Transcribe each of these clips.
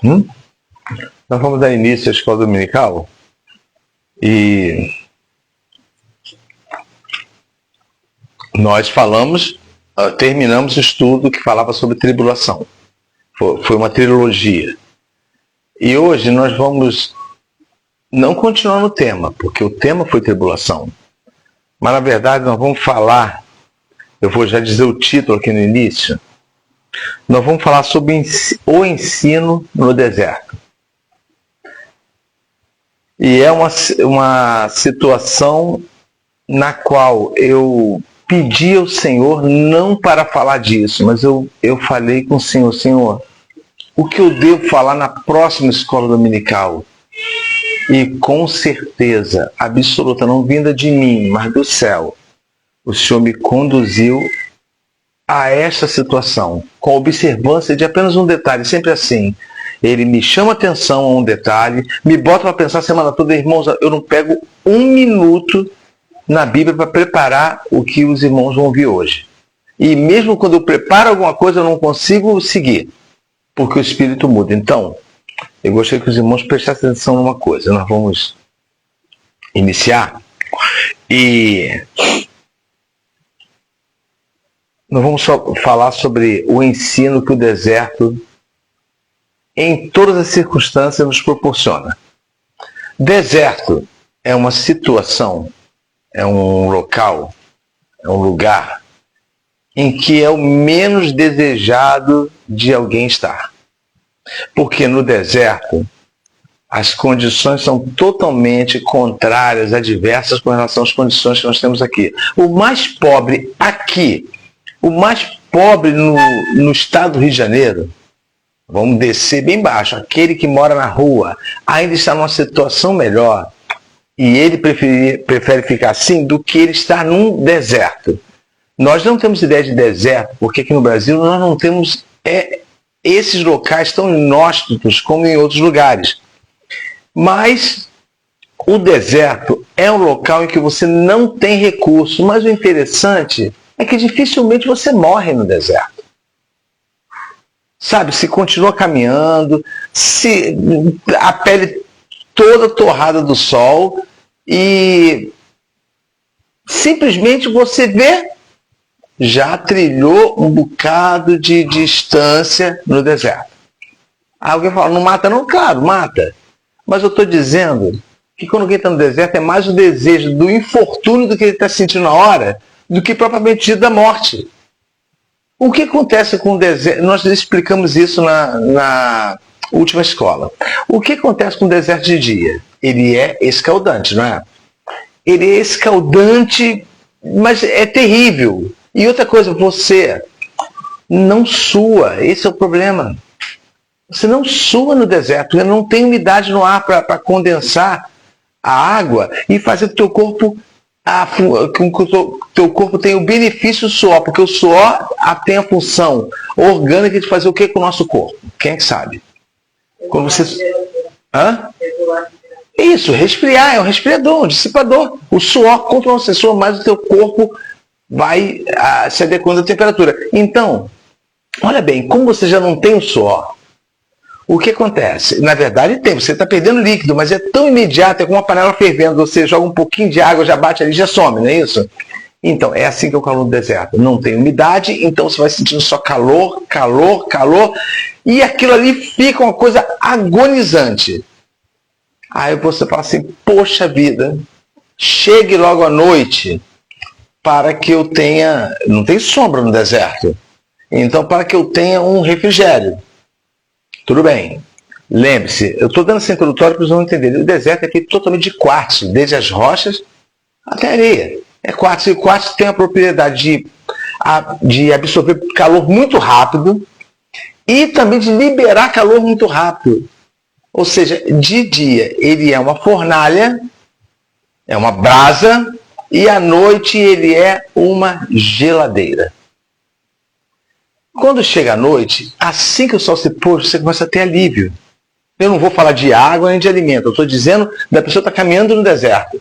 Nós vamos dar início à escola dominical e nós terminamos o estudo que falava sobre tribulação. Foi uma trilogia. E hoje nós vamos não continuar no tema, porque o tema foi tribulação. Mas na verdade nós vamos falar, eu vou já dizer o título aqui no início, nós vamos falar sobre o ensino no deserto. E é uma situação na qual eu pedi ao Senhor não para falar disso, mas eu falei com o Senhor, Senhor, o que eu devo falar na próxima escola dominical? E com certeza absoluta, não vinda de mim, mas do céu, o Senhor me conduziu a esta situação, com observância de apenas um detalhe, sempre assim. Ele me chama atenção a um detalhe, me bota para pensar a semana toda, irmãos, eu não pego um minuto na Bíblia para preparar o que os irmãos vão ouvir hoje. E mesmo quando eu preparo alguma coisa, eu não consigo seguir, porque o Espírito muda. Então, eu gostaria que os irmãos prestassem atenção numa coisa. Nós vamos iniciar e nós vamos falar sobre o ensino que o deserto, em todas as circunstâncias, nos proporciona. Deserto é uma situação, é um local, é um lugar em que é o menos desejado de alguém estar. Porque no deserto, as condições são totalmente contrárias, adversas com relação às condições que nós temos aqui. O mais pobre aqui, o mais pobre no estado do Rio de Janeiro, vamos descer bem baixo, aquele que mora na rua, ainda está numa situação melhor, e ele prefere ficar assim do que ele estar num deserto. Nós não temos ideia de deserto, porque aqui no Brasil nós não temos esses locais tão inóspitos como em outros lugares. Mas o deserto é um local em que você não tem recurso, mas o interessante é que dificilmente você morre no deserto. Sabe, se continua caminhando, se a pele toda torrada do sol e simplesmente você vê, já trilhou um bocado de distância no deserto. Alguém fala, não mata não? Claro, mata. Mas eu estou dizendo que quando alguém está no deserto é mais o desejo do infortúnio do que ele está sentindo na hora do que propriamente dito da morte. O que acontece com o deserto? Nós explicamos isso na última escola. O que acontece com o deserto de dia? Ele é escaldante, não é? Ele é escaldante, mas é terrível. E outra coisa, você não sua. Esse é o problema. Você não sua no deserto, você não tem umidade no ar para condensar a água e fazer que o teu corpo tenha o benefício do suor, porque o suor tem a função orgânica de fazer o que com o nosso corpo? Quem é que sabe? Quando você... Isso, resfriar, é um resfriador, um dissipador. O suor, quanto você sua, mais o teu corpo vai se adequando à temperatura. Então, olha bem, como você já não tem o suor, o que acontece? Na verdade tem, você está perdendo líquido, mas é tão imediato, é como uma panela fervendo, você joga um pouquinho de água, já bate ali, já some, não é isso? Então, é assim que é o calor do deserto. Não tem umidade, então você vai sentindo só calor, calor, calor, e aquilo ali fica uma coisa agonizante. Aí você fala assim, poxa vida, chegue logo à noite para que eu tenha... Não tem sombra no deserto. Então, para que eu tenha um refrigério. Tudo bem. Lembre-se, eu estou dando esse introdutório para os não entenderem. O deserto é feito totalmente de quartzo, desde as rochas até a areia. É quartzo, e o quartzo tem a propriedade de absorver calor muito rápido e também de liberar calor muito rápido. Ou seja, de dia ele é uma fornalha, é uma brasa, e à noite ele é uma geladeira. Quando chega a noite, assim que o sol se pôr, você começa a ter alívio. Eu não vou falar de água nem de alimento, eu estou dizendo da pessoa estar caminhando no deserto.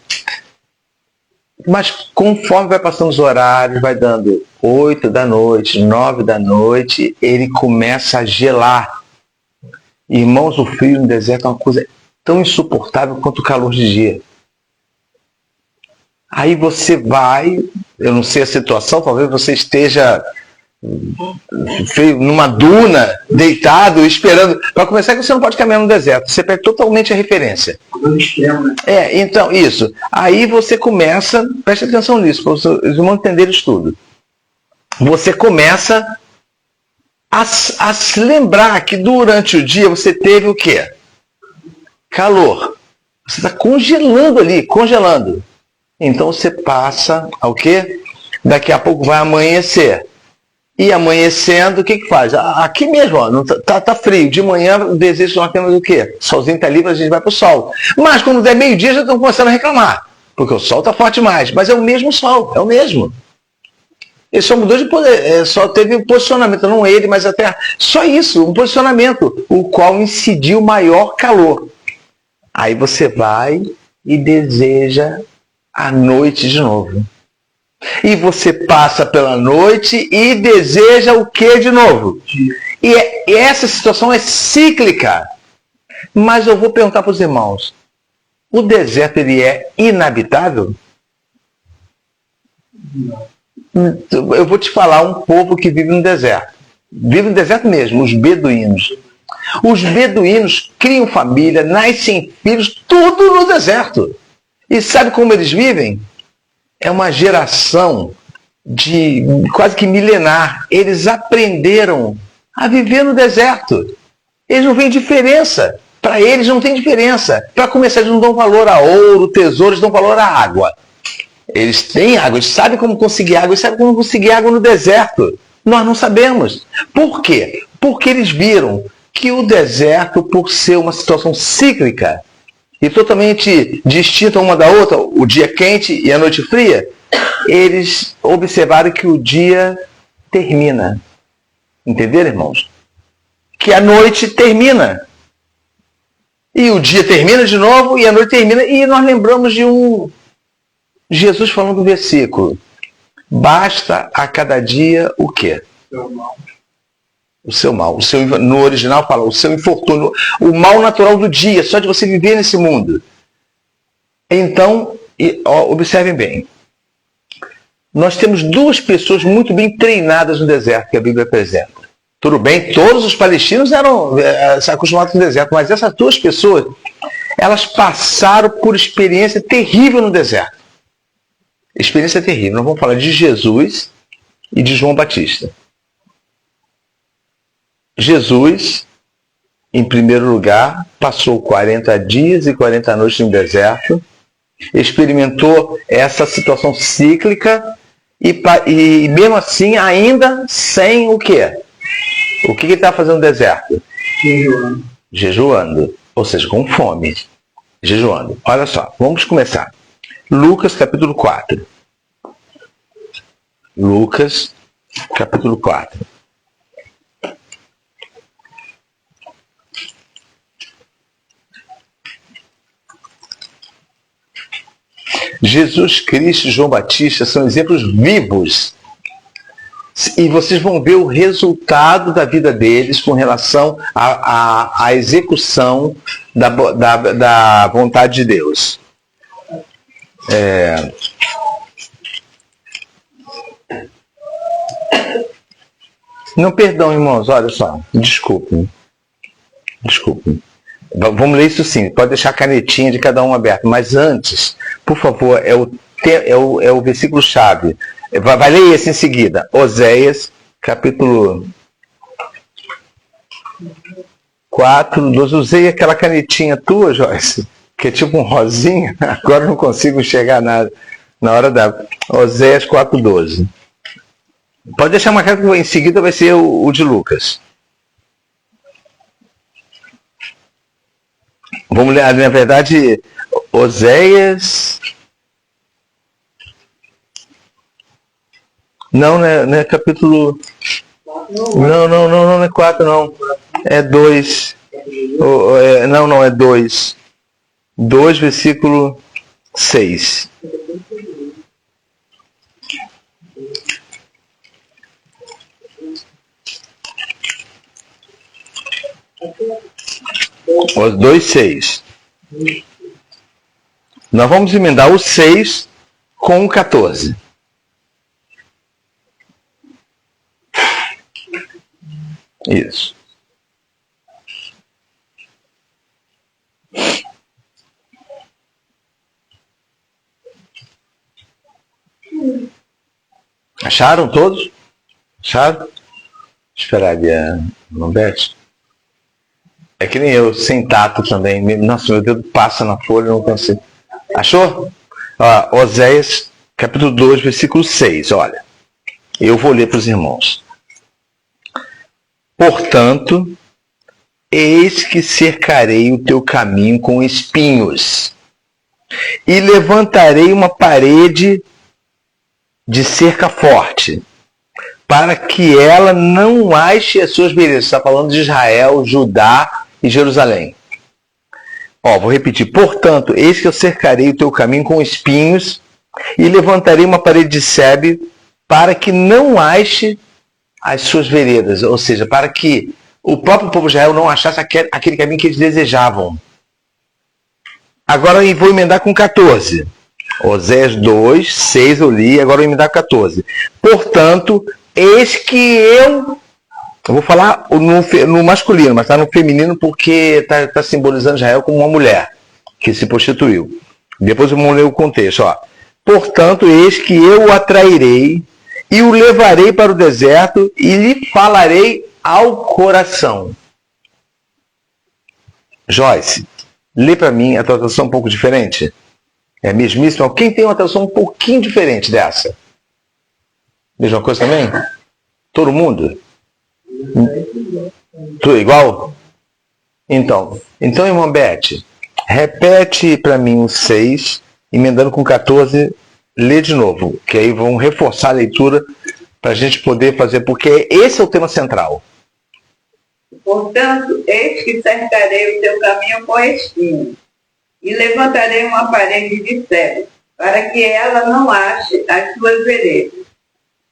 Mas conforme vai passando os horários, vai dando 8 da noite, 9 da noite, ele começa a gelar. Irmãos, o frio no deserto é uma coisa tão insuportável quanto o calor de dia. Aí você vai, eu não sei a situação, talvez você esteja numa duna, deitado, esperando. Para começar, que você não pode caminhar no deserto, você perde totalmente a referência. Então, isso. Aí você começa, preste atenção nisso, para os irmãos entenderem isso tudo. Você começa a se lembrar que durante o dia você teve o quê? Calor. Você está congelando ali, congelando. Então você passa ao quê? Daqui a pouco vai amanhecer. E amanhecendo, o que faz? Aqui mesmo, ó, não tá frio. De manhã, o desejo nós temos o quê? O solzinho está livre, a gente vai para o sol. Mas quando der meio-dia, já estão começando a reclamar. Porque o sol está forte demais. Mas é o mesmo sol, é o mesmo. Ele só mudou de poder, só teve um posicionamento, não ele, mas a Terra. Só isso, um posicionamento, o qual incidiu maior calor. Aí você vai e deseja a noite de novo. E você passa pela noite e deseja o que de novo? E essa situação é cíclica. Mas eu vou perguntar para os irmãos, o deserto ele é inabitável? Eu vou te falar um povo que vive no deserto. Vive no deserto mesmo, os beduínos. Os beduínos criam família, nascem filhos, tudo no deserto. E sabe como eles vivem? É uma geração de quase que milenar. Eles aprenderam a viver no deserto. Eles não veem diferença. Para eles não tem diferença. Para começar, eles não dão valor a ouro, tesouro, eles dão valor à água. Eles têm água, eles sabem como conseguir água, eles sabem como conseguir água no deserto. Nós não sabemos. Por quê? Porque eles viram que o deserto, por ser uma situação cíclica e totalmente distinta uma da outra, o dia quente e a noite fria, eles observaram que o dia termina. Entenderam, irmãos? Que a noite termina. E o dia termina de novo e a noite termina. E nós lembramos de Jesus falando do versículo. Basta a cada dia o quê? O seu mal. No original fala o seu infortúnio. O mal natural do dia, só de você viver nesse mundo. Então, observem bem. Nós temos duas pessoas muito bem treinadas no deserto, que a Bíblia apresenta. Tudo bem, todos os palestinos eram acostumados com o deserto, mas essas duas pessoas, elas passaram por experiência terrível no deserto. Experiência terrível. Nós vamos falar de Jesus e de João Batista. Jesus, em primeiro lugar, passou 40 dias e 40 noites no deserto, experimentou essa situação cíclica e mesmo assim ainda sem o quê? O que ele está fazendo no deserto? Jejuando. Jejuando, ou seja, com fome. Jejuando. Olha só, vamos começar. Lucas capítulo 4. Lucas capítulo 4. Jesus Cristo e João Batista são exemplos vivos. E vocês vão ver o resultado da vida deles com relação à execução da vontade de Deus. Não, perdão, irmãos, olha só. Desculpem. Vamos ler isso sim. Pode deixar a canetinha de cada um aberta. Mas antes, por favor, é o versículo-chave. Vai ler esse em seguida. Oséias, capítulo 4, 12. Usei aquela canetinha tua, Joyce, que é tipo um rosinha. Agora não consigo chegar na hora da... Oséias 4, 12. Pode deixar marcado que em seguida vai ser o de Lucas. Vamos ler, na verdade, Oséias... Não é capítulo... Não é 4, não. É 2. Não, é 2. 2, versículo 6. Os dois 6. Nós vamos emendar o 6 com o 14. Isso. Acharam todos? Acharam? Esperaria, Roberto. É que nem eu, sem tato também. Nossa, meu dedo passa na folha, não consigo. Achou? Ó, Oséias, capítulo 2, versículo 6. Olha, eu vou ler para os irmãos. Portanto, eis que cercarei o teu caminho com espinhos, e levantarei uma parede de cerca forte, para que ela não ache as suas veredas. Está falando de Israel, Judá e Jerusalém. Ó, vou repetir. Portanto, eis que eu cercarei o teu caminho com espinhos e levantarei uma parede de sebe para que não ache as suas veredas. Ou seja, para que o próprio povo de Israel não achasse aquele caminho que eles desejavam. Agora eu vou emendar com 14. Oséias 2, 6 eu li, agora eu vou emendar com 14. Portanto, eis que eu vou falar no masculino, mas está no feminino porque está simbolizando Israel como uma mulher que se prostituiu. Depois eu vou ler o contexto. Ó. Portanto, eis que eu o atrairei e o levarei para o deserto e lhe falarei ao coração. Joyce, lê para mim a tradução um pouco diferente. É mesmíssimo. Quem tem uma tradução um pouquinho diferente dessa? Mesma coisa também? Todo mundo? Tudo igual? Então, irmã Beth, repete para mim o 6, emendando com 14, lê de novo, que aí vão reforçar a leitura para a gente poder fazer, porque esse é o tema central. Portanto, eis que cercarei o teu caminho com espinhos, e levantarei uma parede de cedro, para que ela não ache as suas veredas.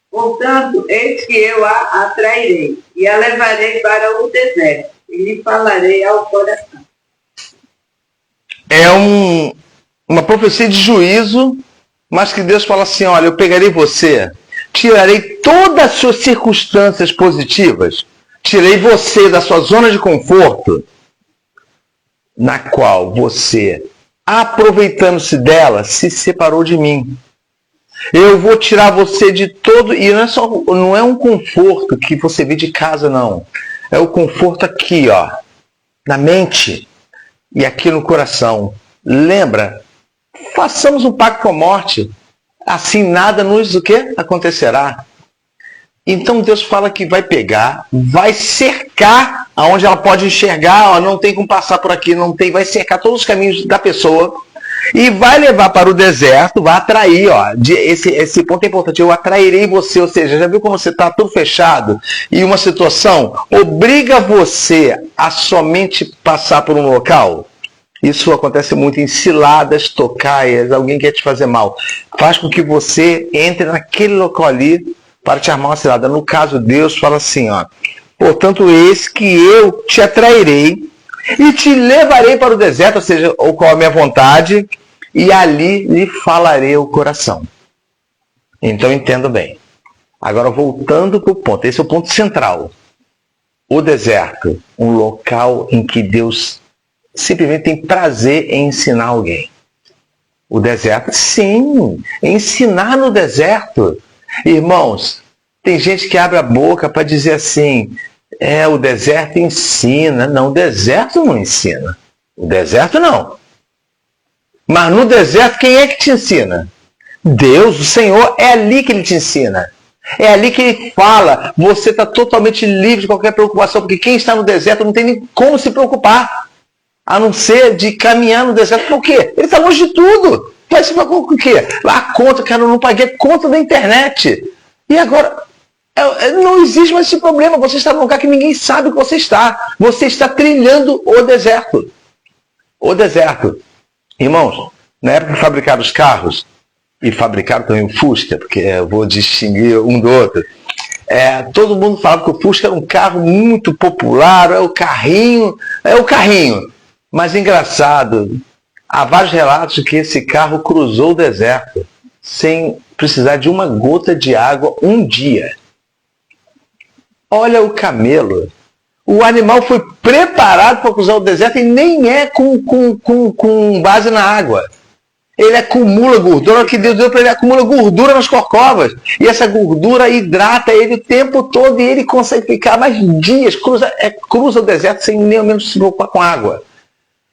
Portanto, eis que eu a atrairei, e a levarei para o deserto, e lhe falarei ao coração. É uma profecia de juízo, mas que Deus fala assim, olha, eu pegarei você, tirarei todas as suas circunstâncias positivas, tirei você da sua zona de conforto, na qual você, aproveitando-se dela, se separou de mim. Eu vou tirar você de todo... E não é um conforto que você vê de casa, não. É o conforto aqui, ó, na mente e aqui no coração. Lembra? Façamos um pacto com a morte. Assim nada nos o quê? Acontecerá. Então Deus fala que vai pegar, vai cercar aonde ela pode enxergar, ó, não tem como passar por aqui, não tem, vai cercar todos os caminhos da pessoa e vai levar para o deserto, vai atrair, ó, esse ponto é importante, eu atrairei você, ou seja, já viu como você está tudo fechado e uma situação obriga você a somente passar por um local? Isso acontece muito em ciladas, tocaias, alguém quer te fazer mal, faz com que você entre naquele local ali para te armar uma cilada. No caso, Deus fala assim, ó, portanto, eis que eu te atrairei e te levarei para o deserto, ou seja, ou com a minha vontade, e ali lhe falarei o coração. Então, entendo bem. Agora, voltando para o ponto, esse é o ponto central. O deserto, um local em que Deus simplesmente tem prazer em ensinar alguém. O deserto, sim, ensinar no deserto. Irmãos, tem gente que abre a boca para dizer assim, o deserto ensina. Não, o deserto não ensina. O deserto não. Mas no deserto, quem é que te ensina? Deus, o Senhor, é ali que Ele te ensina. É ali que Ele fala, você está totalmente livre de qualquer preocupação, porque quem está no deserto não tem nem como se preocupar, a não ser de caminhar no deserto. Por quê? Ele está longe de tudo. Vai se preocupar com o quê? A conta, cara, eu não paguei a conta da internet. E agora, não existe mais esse problema. Você está num lugar que ninguém sabe que você está. Você está trilhando o deserto. O deserto. Irmãos, na época que fabricaram os carros, e fabricaram também o Fusca, porque eu vou distinguir um do outro, todo mundo falava que o Fusca era um carro muito popular, é o carrinho. Mas engraçado, há vários relatos de que esse carro cruzou o deserto sem precisar de uma gota de água um dia. Olha o camelo. O animal foi preparado para cruzar o deserto e nem é com base na água. Ele acumula gordura, o que Deus deu para ele, acumula gordura nas corcovas. E essa gordura hidrata ele o tempo todo e ele consegue ficar mais dias, cruza o deserto sem nem ao menos se preocupar com água.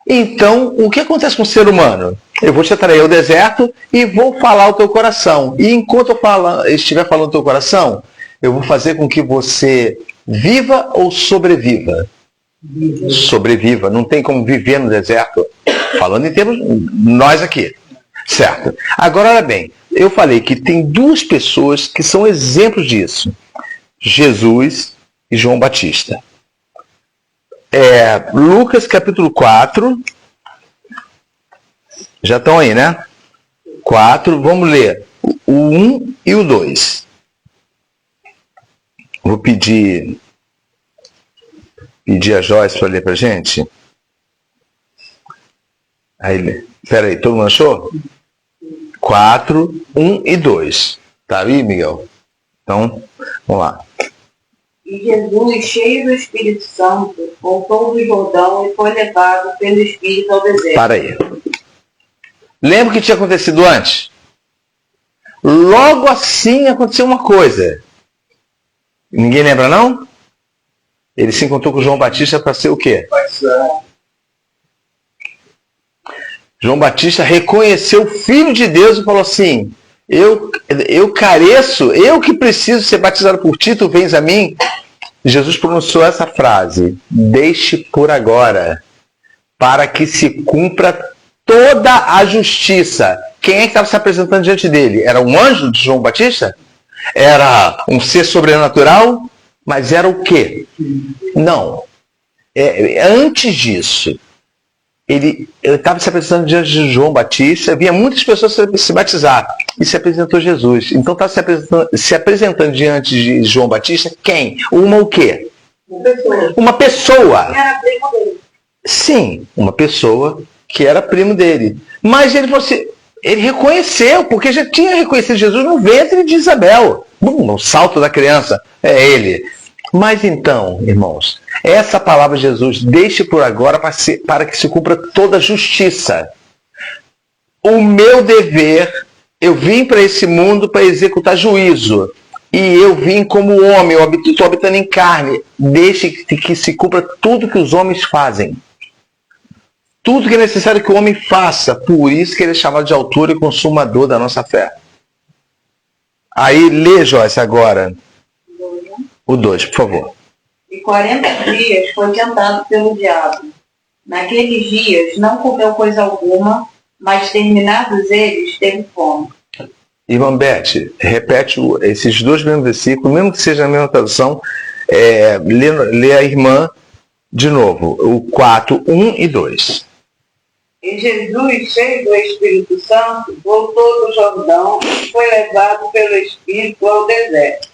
Então, o que acontece com o ser humano? Eu vou te atrair ao deserto e vou falar ao teu coração. E enquanto eu estiver falando ao teu coração, eu vou fazer com que você viva ou sobreviva. Sobreviva. Não tem como viver no deserto. Falando em termos, nós aqui. Certo. Agora, olha bem. Eu falei que tem duas pessoas que são exemplos disso. Jesus e João Batista. Lucas capítulo 4. Já estão aí, né? 4. Vamos ler o 1 e o 2. Vou pedir a Joyce para ler para a gente. Espera aí, todo mundo achou? 4, 1 e 2. Tá aí, Miguel? Então, vamos lá. E Jesus, cheio do Espírito Santo, voltou do Jordão e foi levado pelo Espírito ao deserto. Para aí. Lembra o que tinha acontecido antes? Logo assim aconteceu uma coisa. Ninguém lembra, não? Ele se encontrou com João Batista para ser o quê? João Batista reconheceu o Filho de Deus e falou assim: eu careço, eu que preciso ser batizado por ti, tu vens a mim. Jesus pronunciou essa frase: deixe por agora, para que se cumpra toda a justiça. Quem é que estava se apresentando diante dele? Era um anjo de João Batista? Era um ser sobrenatural? Mas era o quê? Não. Antes disso, ele estava se apresentando diante de João Batista, havia muitas pessoas se batizar, e se apresentou Jesus. Então estava se apresentando diante de João Batista quem? O quê? Uma pessoa. Era primo dele. Sim, uma pessoa que era primo dele. Mas ele reconheceu, porque já tinha reconhecido Jesus no ventre de Isabel. No salto da criança, é ele. Mas então, irmãos, essa palavra de Jesus, deixe por agora para que se cumpra toda a justiça. O meu dever, eu vim para esse mundo para executar juízo. E eu vim como homem, eu estou habitando em carne. Deixe que se cumpra tudo que os homens fazem. Tudo que é necessário que o homem faça. Por isso que ele é chamado de autor e consumador da nossa fé. Aí, lê, Joyce, agora. O 2, por favor. E 40 dias foi tentado pelo diabo. Naqueles dias não comeu coisa alguma, mas terminados eles, teve fome. Irmã Beth, repete esses dois mesmos versículos, mesmo que seja a mesma tradução, lê a irmã de novo, o 4, 1 e 2. E Jesus, cheio do Espírito Santo, voltou do Jordão e foi levado pelo Espírito ao deserto.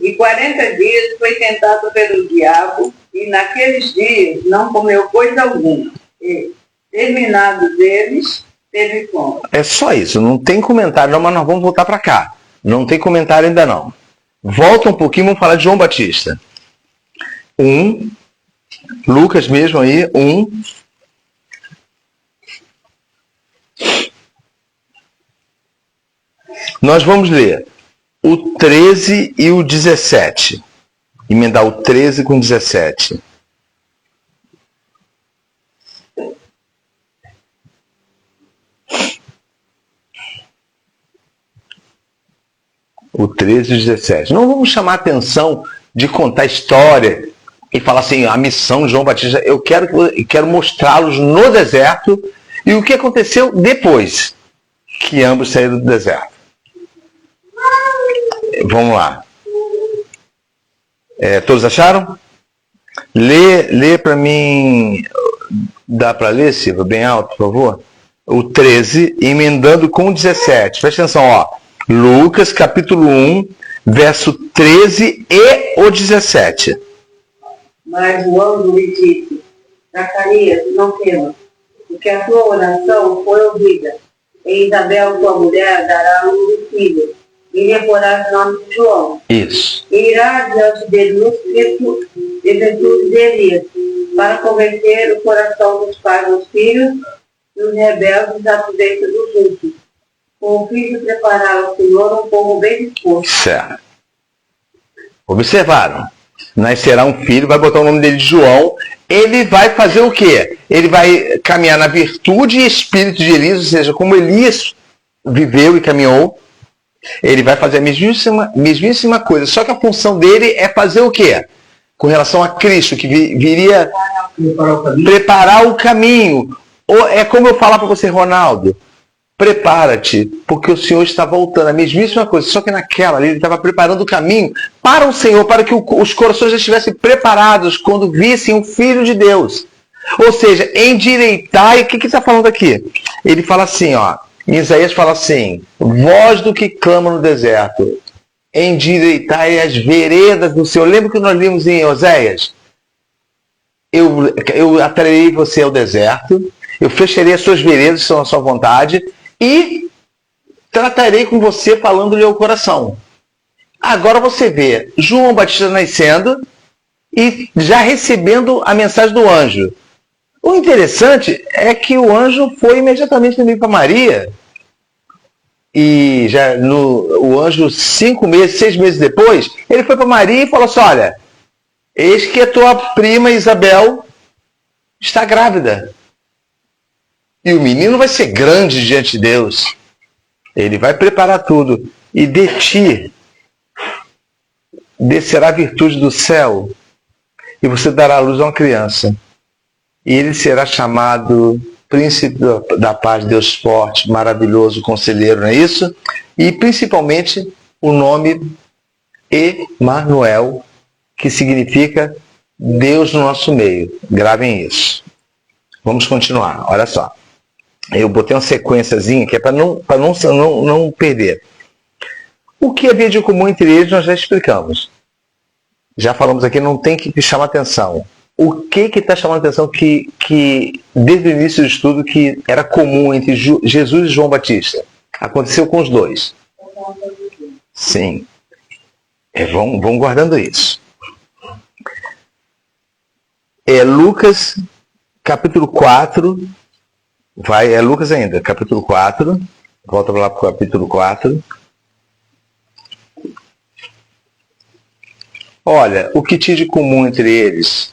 E 40 dias foi tentado pelo diabo, e naqueles dias não comeu coisa alguma. E, terminados eles, teve fome. É só isso, não tem comentário, não, mas nós vamos voltar para cá. Não tem comentário ainda não. Volta um pouquinho, vamos falar de João Batista. 1, Lucas mesmo aí, 1. Nós vamos ler o 13 e o 17. Emendar o 13 com o 17. O 13 e o 17. Não vamos chamar a atenção de contar história e falar assim, a missão de João Batista. Eu quero mostrá-los no deserto e o que aconteceu depois que ambos saíram do deserto. Vamos lá. Todos acharam? Lê para mim. Dá para ler, Silva? Bem alto, por favor. O 13, emendando com o 17. Presta atenção, ó. Lucas, capítulo 1, verso 13 e o 17. Mas o anjo lhe disse: Zacarias, não temas, porque a tua oração foi ouvida. E Isabel, tua mulher, dará a luz um filho, e lhe porás o nome de João. Isso. E irá diante dele no espírito de virtude de Elias, para converter o coração dos pais aos filhos, e os rebeldes à prudência dos justos, com o fim de preparar ao Senhor um povo bem disposto. Certo. Observaram? Nascerá um filho, vai botar o nome dele de João. Ele vai fazer o quê? Ele vai caminhar na virtude e espírito de Elias, ou seja, como Elias viveu e caminhou, ele vai fazer a mesmíssima coisa. Só que a função dele é fazer o quê? Com relação a Cristo, que viria preparar o caminho. Ou é como eu falar para você, Ronaldo, prepara-te, porque o Senhor está voltando. A mesmíssima coisa, só que naquela ali ele estava preparando o caminho para o Senhor, para que os corações já estivessem preparados quando vissem o Filho de Deus. Ou seja, endireitar. E o que está falando aqui? Ele fala assim, ó, em Isaías fala assim, voz do que clama no deserto, endireitai as veredas do Senhor. Lembra que nós vimos em Oséias? Eu atrairei você ao deserto, eu fecharei as suas veredas, que são a sua vontade, e tratarei com você falando-lhe ao coração. Agora você vê João Batista nascendo e já recebendo a mensagem do anjo. O interessante é que o anjo foi imediatamente também para Maria. E já o anjo 6 meses depois, ele foi para Maria e falou assim, olha, eis que a tua prima Isabel está grávida. E o menino vai ser grande diante de Deus. Ele vai preparar tudo. E de ti descerá a virtude do céu. E você dará à luz a uma criança. E ele será chamado Príncipe da Paz, Deus forte, maravilhoso, conselheiro, não é isso? E principalmente o nome Emanuel, que significa Deus no nosso meio. Gravem isso. Vamos continuar, olha só. Eu botei uma sequenciazinha que é para não perder. O que havia de comum entre eles nós já explicamos. Já falamos aqui, não tem que chamar atenção. O que está chamando atenção que desde o início do estudo que era comum entre Jesus e João Batista? Aconteceu com os dois. Sim. Vão guardando isso. Lucas, capítulo 4. É Lucas ainda, capítulo 4. Volta lá para o capítulo 4. Olha, o que tinha de comum entre eles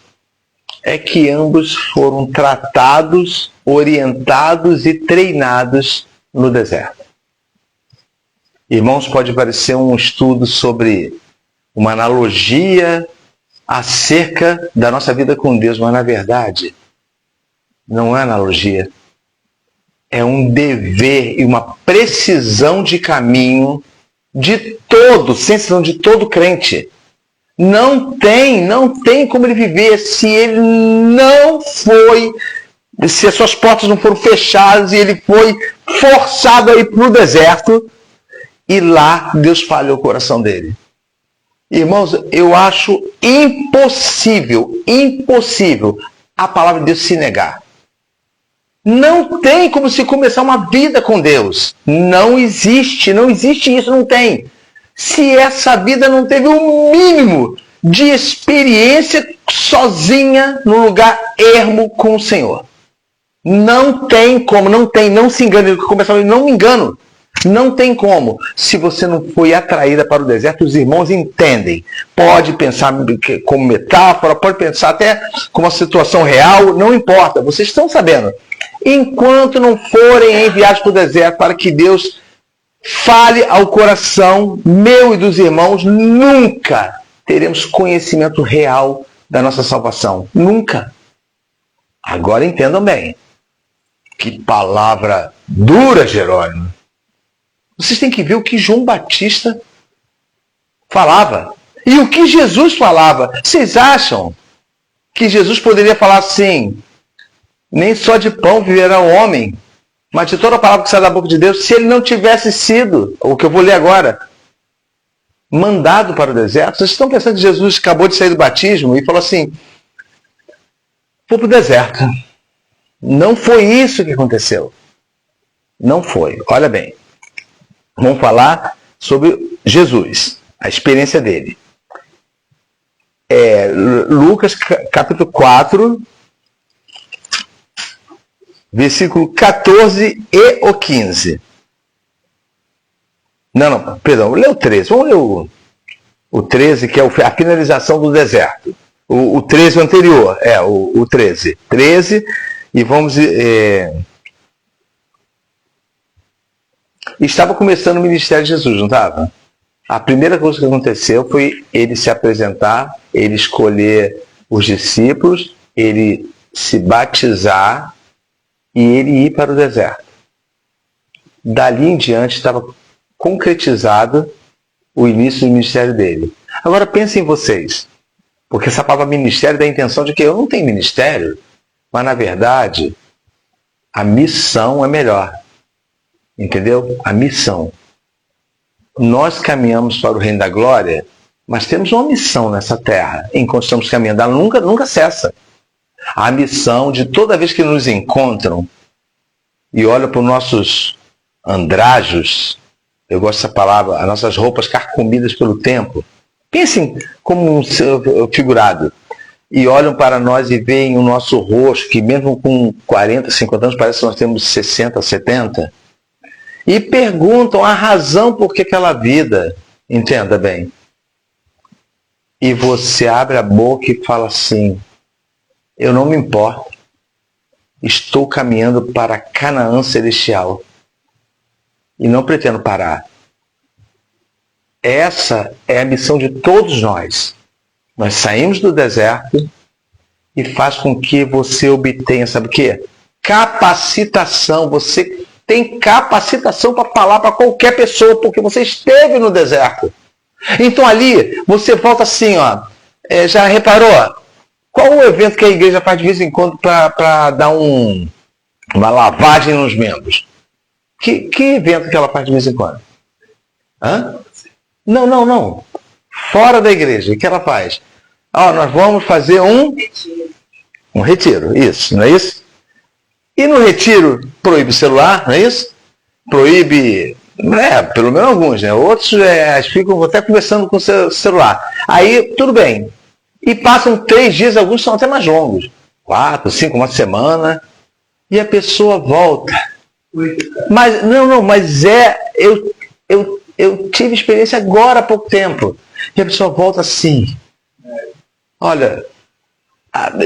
é que ambos foram tratados, orientados e treinados no deserto. Irmãos, pode parecer um estudo sobre uma analogia acerca da nossa vida com Deus, mas na verdade não é analogia. É um dever e uma precisão de caminho de todo, sem exceção de todo crente. Não tem como ele viver se ele não foi, se as suas portas não foram fechadas e ele foi forçado a ir para o deserto e lá Deus falhou o coração dele. Irmãos, eu acho impossível a palavra de Deus se negar. Não tem como se começar uma vida com Deus. Não existe isso, não tem. Se essa vida não teve um mínimo de experiência sozinha no lugar ermo com o Senhor. Não tem como, não se engane. Não me engano. Não tem como. Se você não foi atraída para o deserto, os irmãos entendem. Pode pensar como metáfora, pode pensar até como uma situação real, não importa. Vocês estão sabendo. Enquanto não forem enviados para o deserto para que Deus fale ao coração meu e dos irmãos, nunca teremos conhecimento real da nossa salvação. Nunca. Agora entendam bem. Que palavra dura, Jerônimo. Vocês têm que ver o que João Batista falava. E o que Jesus falava. Vocês acham que Jesus poderia falar assim, nem só de pão viverá o homem, mas de toda a palavra que sai da boca de Deus, se ele não tivesse sido, o que eu vou ler agora, mandado para o deserto? Vocês estão pensando que Jesus acabou de sair do batismo e falou assim, foi para o deserto. Não foi isso que aconteceu. Não foi. Olha bem. Vamos falar sobre Jesus, a experiência dele. Lucas capítulo 4, versículo 14 e o 15. Perdão, vou ler o 13. Vamos ler o 13, que é a finalização do deserto. O 13 anterior, o 13. 13, e vamos... Estava começando o ministério de Jesus, não estava? A primeira coisa que aconteceu foi ele se apresentar, ele escolher os discípulos, ele se batizar e ele ir para o deserto. Dali em diante estava concretizado o início do ministério dele. Agora pensem em vocês, porque essa palavra ministério dá a intenção de que eu não tenho ministério, mas na verdade a missão é melhor. Entendeu? A missão. Nós caminhamos para o reino da glória, mas temos uma missão nessa terra, enquanto estamos caminhando. Ela nunca cessa. A missão de toda vez que nos encontram e olham para os nossos andrajos, eu gosto dessa palavra, as nossas roupas carcomidas pelo tempo. Pensem como um figurado. E olham para nós e veem o nosso rosto, que mesmo com 40, 50 anos, parece que nós temos 60, 70. E perguntam a razão por que aquela vida, entenda bem. E você abre a boca e fala assim, eu não me importo, estou caminhando para Canaã celestial e não pretendo parar. Essa é a missão de todos nós. Nós saímos do deserto e faz com que você obtenha, sabe o quê? Capacitação. Você tem capacitação para falar para qualquer pessoa, porque você esteve no deserto. Então ali, você volta assim, ó. Já reparou? Qual o evento que a igreja faz de vez em quando para dar uma lavagem nos membros? Que evento que ela faz de vez em quando? Hã? Não. Fora da igreja, o que ela faz? Nós vamos fazer um retiro, isso, não é isso? E no retiro proíbe o celular, não é isso? Proíbe, pelo menos alguns, né? Outros ficam até conversando com o seu celular. Aí, tudo bem. E passam 3 dias, alguns são até mais longos. 4, 5, uma semana. E a pessoa volta. Mas, eu tive experiência agora há pouco tempo. E a pessoa volta assim. Olha,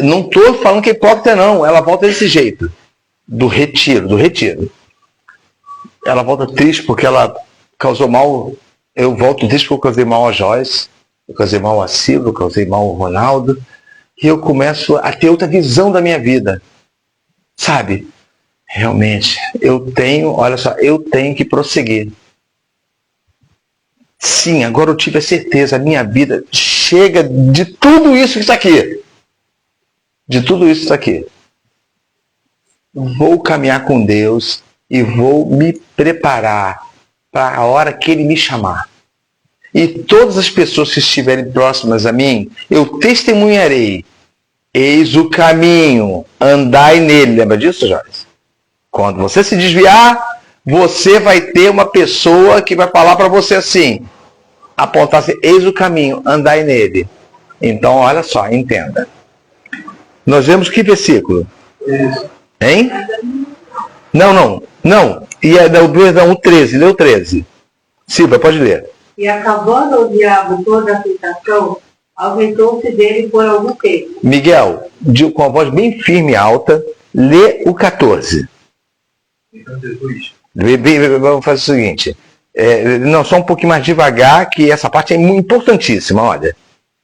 não estou falando que é hipócrita, não. Ela volta desse jeito. Do retiro. Ela volta triste porque ela causou mal. Eu volto triste porque eu causei mal a Joyce, eu causei mal a Silvio, eu causei mal ao Ronaldo. E eu começo a ter outra visão da minha vida. Sabe? Realmente, eu tenho que prosseguir. Sim, agora eu tive a certeza, a minha vida chega de tudo isso que está aqui. De tudo isso que está aqui. Vou caminhar com Deus e vou me preparar para a hora que Ele me chamar. E todas as pessoas que estiverem próximas a mim, eu testemunharei. Eis o caminho, andai nele. Lembra disso, Joyce? Quando você se desviar, você vai ter uma pessoa que vai falar para você assim, apontar assim, eis o caminho, andai nele. Então, olha só, entenda. Nós vemos que versículo? Hein? Não. E o 13, lê o 13. Silvia, pode ler. E acabando o diabo toda a tentação, ausentou-se dele por algum tempo. Miguel, com a voz bem firme e alta, lê o 14. Então Jesus... Vamos fazer o seguinte. Só um pouquinho mais devagar, que essa parte é importantíssima, olha.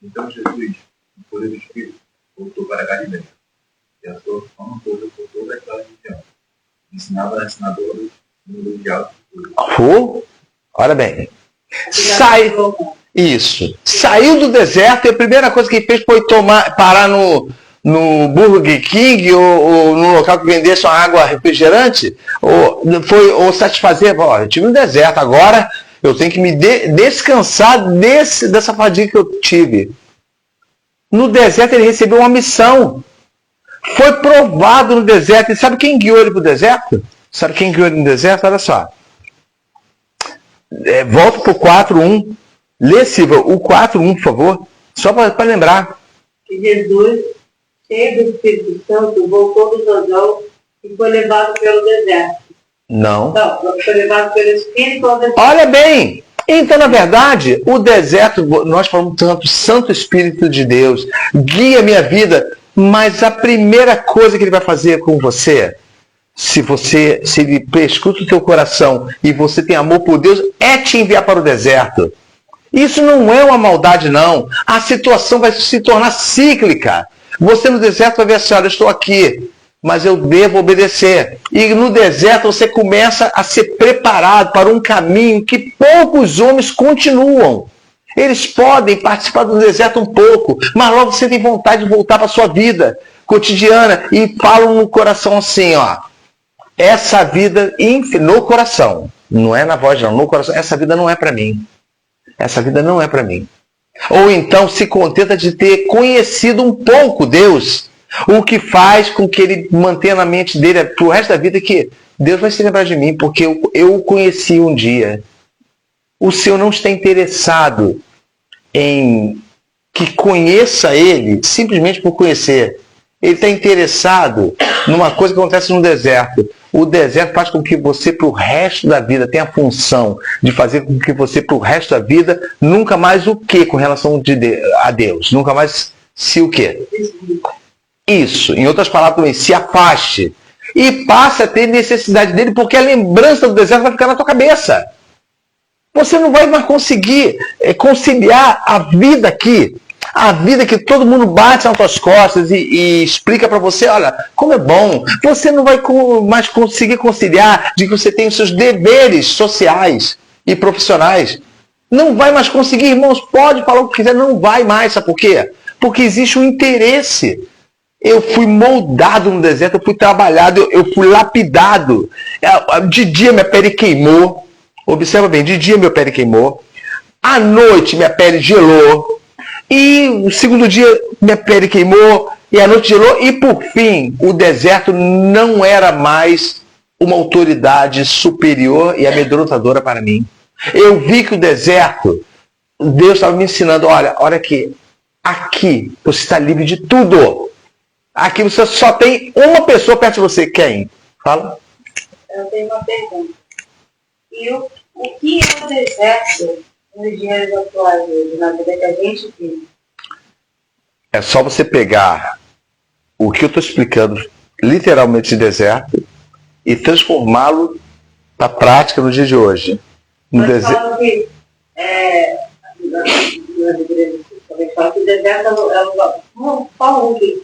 Então Jesus, no poder do Espírito, voltou para a Galileia. E a sua fama toda por toda aquela região. Ensinava as ensinadoras no mundo de alto. Olha bem. Saiu do deserto e a primeira coisa que fez foi parar no Burger King ou no local que vendesse uma água refrigerante, ou satisfazer, eu estive no deserto, agora eu tenho que me descansar dessa fadiga que eu tive. No deserto ele recebeu uma missão. Foi provado no deserto. E sabe quem guiou ele para o deserto? Sabe quem guiou ele no deserto? Olha só. Volta para o 4:1. Lê, Silva, o 4:1, por favor. Só para lembrar. Que Jesus, cheio do Espírito Santo, voltou do Jordão e foi levado pelo deserto. Não. Não, foi levado pelo Espírito ao deserto. Olha bem. Então, na verdade, o deserto, nós falamos tanto, Santo Espírito de Deus, guia minha vida, mas a primeira coisa que ele vai fazer com você, se ele escuta o teu coração e você tem amor por Deus, é te enviar para o deserto. Isso não é uma maldade, não. A situação vai se tornar cíclica. Você no deserto vai ver assim, olha, eu estou aqui, mas eu devo obedecer. E no deserto você começa a ser preparado para um caminho que poucos homens continuam. Eles podem participar do deserto um pouco, mas logo você tem vontade de voltar para a sua vida cotidiana e falam no coração assim, ó, essa vida no coração, não é na voz não, no coração, essa vida não é para mim. Essa vida não é para mim. Ou então se contenta de ter conhecido um pouco Deus, o que faz com que ele mantenha na mente dele pro resto da vida que Deus vai se lembrar de mim, porque eu o conheci um dia. O Senhor não está interessado em que conheça Ele simplesmente por conhecer. Ele está interessado numa coisa que acontece no deserto. O deserto faz com que você, para o resto da vida, tenha a função de fazer com que você, para o resto da vida, nunca mais o que com relação a Deus? Nunca mais se o quê? Isso. Em outras palavras também, se afaste. E passe a ter necessidade dele, porque a lembrança do deserto vai ficar na tua cabeça. Você não vai mais conseguir conciliar a vida aqui. A vida que todo mundo bate nas tuas costas e explica para você, olha, como é bom. Você não vai mais conseguir conciliar de que você tem os seus deveres sociais e profissionais. Não vai mais conseguir, irmãos, pode falar o que quiser, não vai mais. Sabe por quê? Porque existe um interesse. Eu fui moldado no deserto, eu fui trabalhado, eu fui lapidado. De dia minha pele queimou. Observa bem, de dia minha pele queimou. À noite minha pele gelou. E o segundo dia minha pele queimou. E à noite gelou. E por fim, o deserto não era mais uma autoridade superior e amedrontadora para mim. Eu vi que o deserto, Deus estava me ensinando, olha aqui. Aqui você está livre de tudo. Aqui você só tem uma pessoa perto de você. Quem? Fala. Eu tenho uma pergunta. E o que é o deserto nos dias atuais, na vida que a gente vive? É só você pegar o que eu estou explicando, literalmente de deserto, e transformá-lo para a prática no dia de hoje. No deserto. Que, fala que o deserto é lugar. Fala que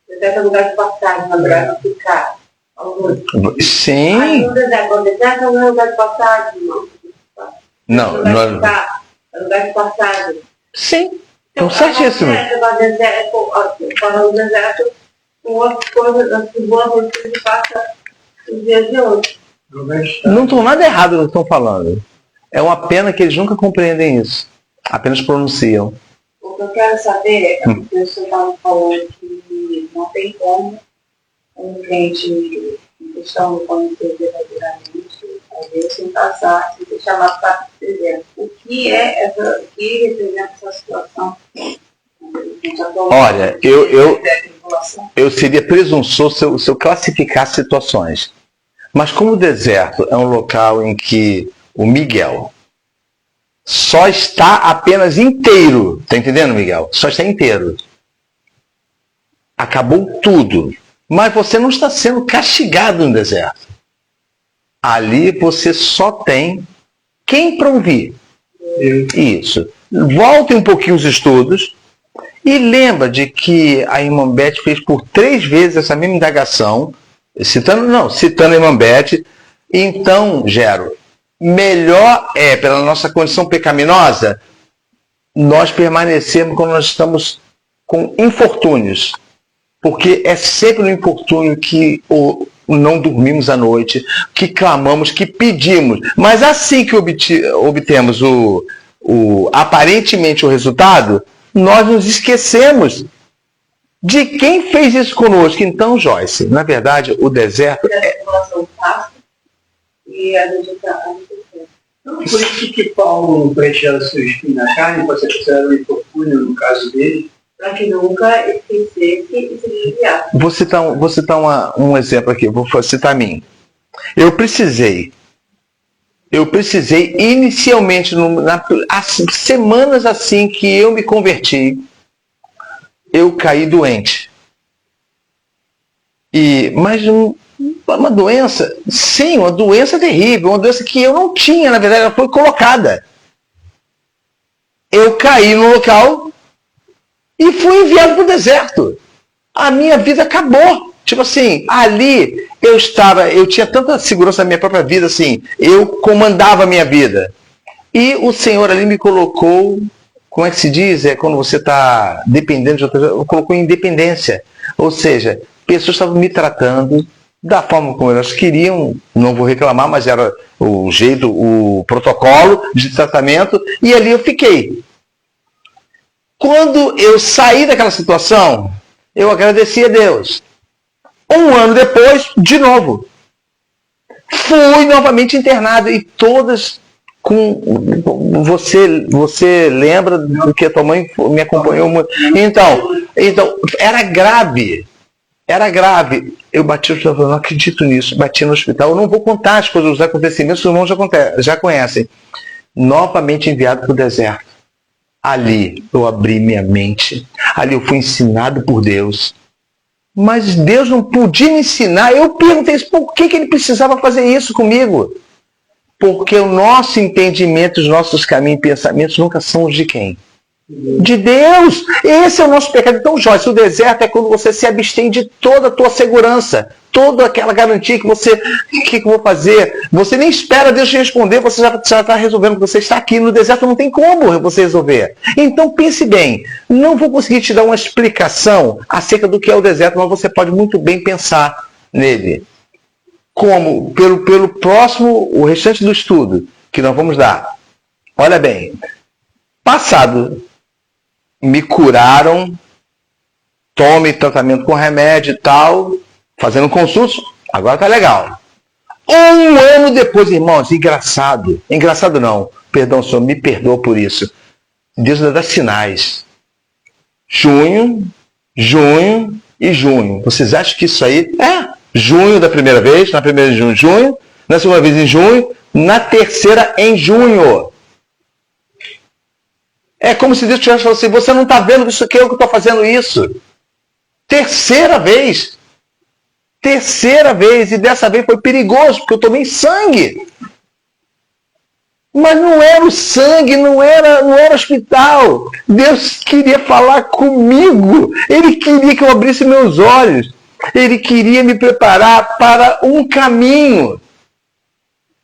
o deserto é lugar de passagem, lugar de ficar. Sim. Aí o deserto não é lugar de passagem, não. Não é lugar de passagem. Sim. Então, certíssimo. Para o deserto, com as coisas, as boas que se passa os dias de hoje. Não estão nada errado no que estão falando. É uma pena que eles nunca compreendem isso. Apenas pronunciam. O que eu quero saber é que você estava falando que não tem como um crente em questão do conhecer verdadeiramente a Deus sem passar, sem ser chamado para deserto. O que representa essa situação? Olha, eu seria presunçoso se eu classificasse situações. Mas como o deserto é um local em que o Miguel só está apenas inteiro, tá entendendo, Miguel? Só está inteiro. Acabou tudo. Mas você não está sendo castigado no deserto. Ali você só tem quem para ouvir. Isso. Volte um pouquinho os estudos e lembra de que a irmã Beth fez por 3 vezes essa mesma indagação, citando a irmã Beth. Então, Gero, melhor é, pela nossa condição pecaminosa, nós permanecermos quando nós estamos com infortúnios. Porque é sempre no infortúnio que não dormimos à noite, que clamamos, que pedimos. Mas assim que obtemos aparentemente o resultado, nós nos esquecemos De quem fez isso conosco? Então, Joyce, na verdade, o deserto A população passa e a gente está. Então, por isso que Paulo preencheu seu espinho na carne, pode ser considerado um infortúnio no caso dele. Para que nunca esquecesse e se desviasse. Vou citar um exemplo aqui, vou citar a mim. Eu precisei inicialmente, semanas assim que eu me converti, eu caí doente. Mas uma doença, sim, uma doença terrível, uma doença que eu não tinha, na verdade, ela foi colocada. Eu caí no local e fui enviado para o deserto. A minha vida acabou. Tipo assim, ali eu tinha tanta segurança na minha própria vida, assim, eu comandava a minha vida. E o Senhor ali me colocou, como é que se diz? É quando você está dependendo de outra pessoa, colocou em independência. Ou seja, pessoas estavam me tratando da forma como elas queriam, não vou reclamar, mas era o jeito, o protocolo de tratamento, e ali eu fiquei. Quando eu saí daquela situação, eu agradeci a Deus. Um ano depois, de novo, fui novamente internado e todas com você lembra do que a tua mãe me acompanhou muito. Então era grave. Eu bati no hospital, não acredito nisso. Bati no hospital. Eu não vou contar as coisas, os acontecimentos, os irmãos já conhecem. Novamente enviado para o deserto. Ali eu abri minha mente. Ali eu fui ensinado por Deus. Mas Deus não podia me ensinar. Eu perguntei por que ele precisava fazer isso comigo? Porque o nosso entendimento, os nossos caminhos e pensamentos nunca são os de quem? De Deus. Esse é o nosso pecado. Então, Joyce, o deserto é quando você se abstém de toda a tua segurança, toda aquela garantia que você, o que eu vou fazer? Você nem espera Deus te responder, você já está resolvendo, você está aqui. No deserto não tem como você resolver. Então, pense bem, não vou conseguir te dar uma explicação acerca do que é o deserto, mas você pode muito bem pensar nele. Como? Pelo próximo, o restante do estudo que nós vamos dar. Olha bem, passado, me curaram, tome tratamento com remédio e tal, fazendo consultas, agora tá legal. Um ano depois, irmãos, engraçado não, perdão, Senhor, me perdoa por isso. Deus ainda dá sinais. Junho e junho. Vocês acham que isso aí junho da primeira vez, na primeira de junho, na segunda vez em junho, na terceira em junho. É como se Deus tivesse falado assim, você não está vendo isso que eu estou fazendo isso. Terceira vez, e dessa vez foi perigoso, porque eu tomei sangue. Mas não era o sangue, não era hospital. Deus queria falar comigo. Ele queria que eu abrisse meus olhos. Ele queria me preparar para um caminho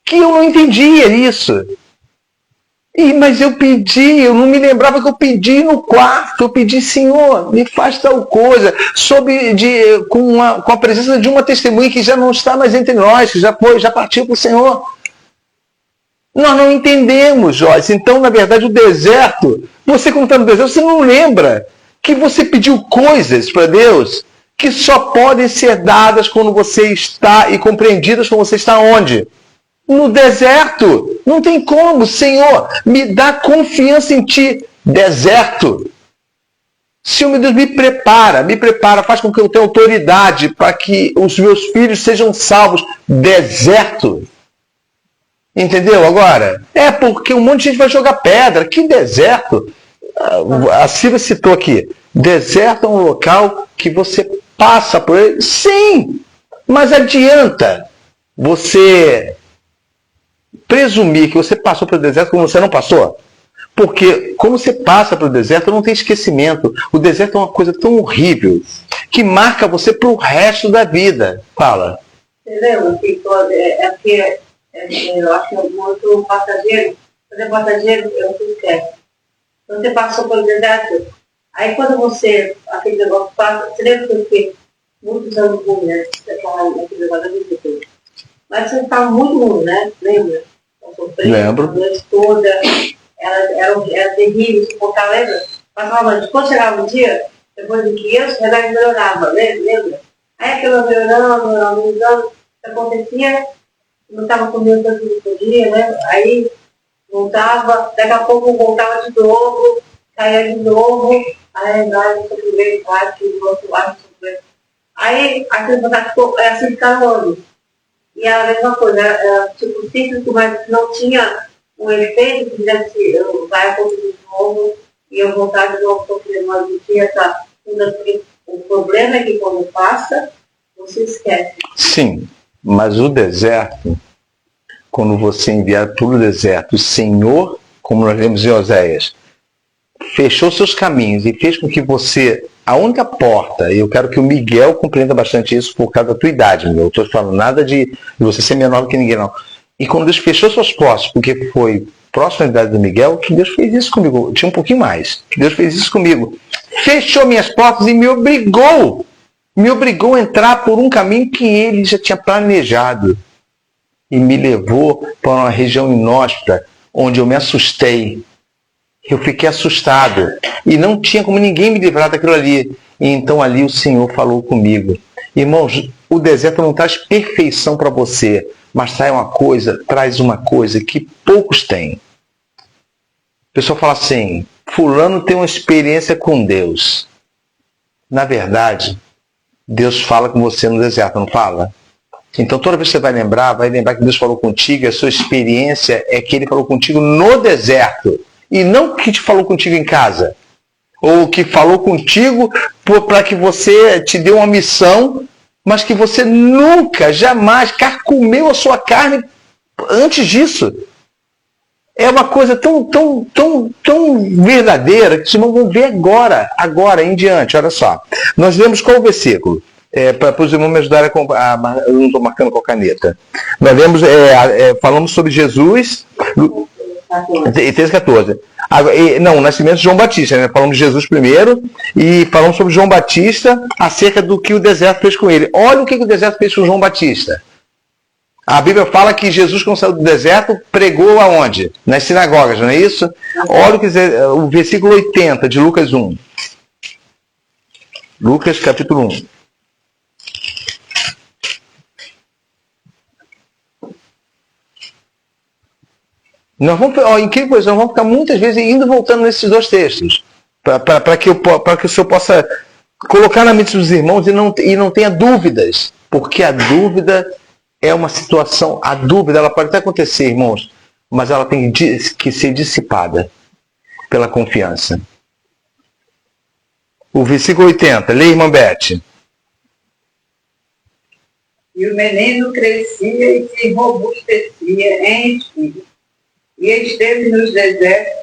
que eu não entendia isso. Mas eu não me lembrava que eu pedi no quarto. Eu pedi, Senhor, me faz tal coisa. Com a presença de uma testemunha que já não está mais entre nós, que já partiu para o Senhor. Nós não entendemos, Joyce. Então, na verdade, o deserto, você quando está no deserto, você não lembra que você pediu coisas para Deus que só podem ser dadas quando você está e compreendidas quando você está onde? No deserto. Não tem como. Senhor, me dá confiança em Ti. Deserto. Senhor, meu Deus, me prepara, faz com que eu tenha autoridade para que os meus filhos sejam salvos. Deserto. Entendeu agora? É porque um monte de gente vai jogar pedra. Que deserto? A Silvia citou aqui. Deserto é um local que você passa por ele. Sim, mas adianta você presumir que você passou pelo deserto como você não passou? Porque como você passa pelo deserto, não tem esquecimento. O deserto é uma coisa tão horrível que marca você para o resto da vida. Fala. Entendeu? Eu acho que o outro passageiro, quando é passageiro, eu não esquece. Quando você passou pelo deserto, aí quando aquele negócio passa, você lembra que eu fiquei muitos anos ruim, né? Aquele negócio da vida. Mas você estava muito ruim, né? Lembra? Lembro. A noite toda, era terrível, suportar, lembra? Passava a noite. Quando chegava um dia, depois de 500, ela melhorava, lembra? Aí aquela melhorando, acontecia, não estava comendo tanto no dia, né? Aí voltava, daqui a pouco voltava de novo, caía de novo, aí nós sofremos aí aquele vontade ficou assim de calor. E a mesma coisa, era tipo cíclico, mas não tinha um efeito que fizesse vai acontecer de novo e eu voltar de novo sofrendo, mas não tinha essa. O problema é que quando passa, você esquece. Sim, mas o deserto, quando você enviar para o deserto, o Senhor, como nós vemos em Oséias, fechou seus caminhos e fez com que você, a única porta, e eu quero que o Miguel compreenda bastante isso por causa da tua idade, Miguel. Eu estou falando nada de você ser menor que ninguém, não. E quando Deus fechou suas portas, porque foi próxima à idade do Miguel, que Deus fez isso comigo. Tinha um pouquinho mais. Que Deus fez isso comigo. Fechou minhas portas e me obrigou a entrar por um caminho que ele já tinha planejado. E me levou para uma região inóspita, onde eu me assustei. Eu fiquei assustado. E não tinha como ninguém me livrar daquilo ali. E então ali o Senhor falou comigo. Irmãos, o deserto não traz perfeição para você, mas traz uma coisa que poucos têm. O pessoal fala assim, fulano tem uma experiência com Deus. Na verdade, Deus fala com você no deserto, não fala? Então toda vez que você vai lembrar que Deus falou contigo, a sua experiência é que Ele falou contigo no deserto. E não que te falou contigo em casa. Ou que falou contigo para que você te dê uma missão, mas que você nunca, jamais carcomeu a sua carne antes disso. É uma coisa tão verdadeira que vocês vão ver agora em diante. Olha só. Nós lemos qual o versículo? Para os irmãos me ajudarem eu não estou marcando com a caneta. Nós lemos, falamos sobre Jesus, 13:14. Não, o nascimento de João Batista, né? Falamos de Jesus primeiro e falamos sobre João Batista acerca do que o deserto fez com ele. Olha o que o deserto fez com João Batista. A Bíblia fala que Jesus, quando saiu do deserto, pregou aonde? Nas sinagogas, não é isso? Olha o versículo 80 de Lucas 1. Lucas capítulo 1. Nós vamos ficar muitas vezes indo e voltando nesses dois textos, para que o Senhor possa colocar na mente dos irmãos e não tenha dúvidas, porque a dúvida é uma situação, a dúvida ela pode até acontecer, irmãos, mas ela tem que ser dissipada pela confiança. O versículo 80, leia, irmã Beth. E o menino crescia e se robustecia em espírito. E esteve nos desertos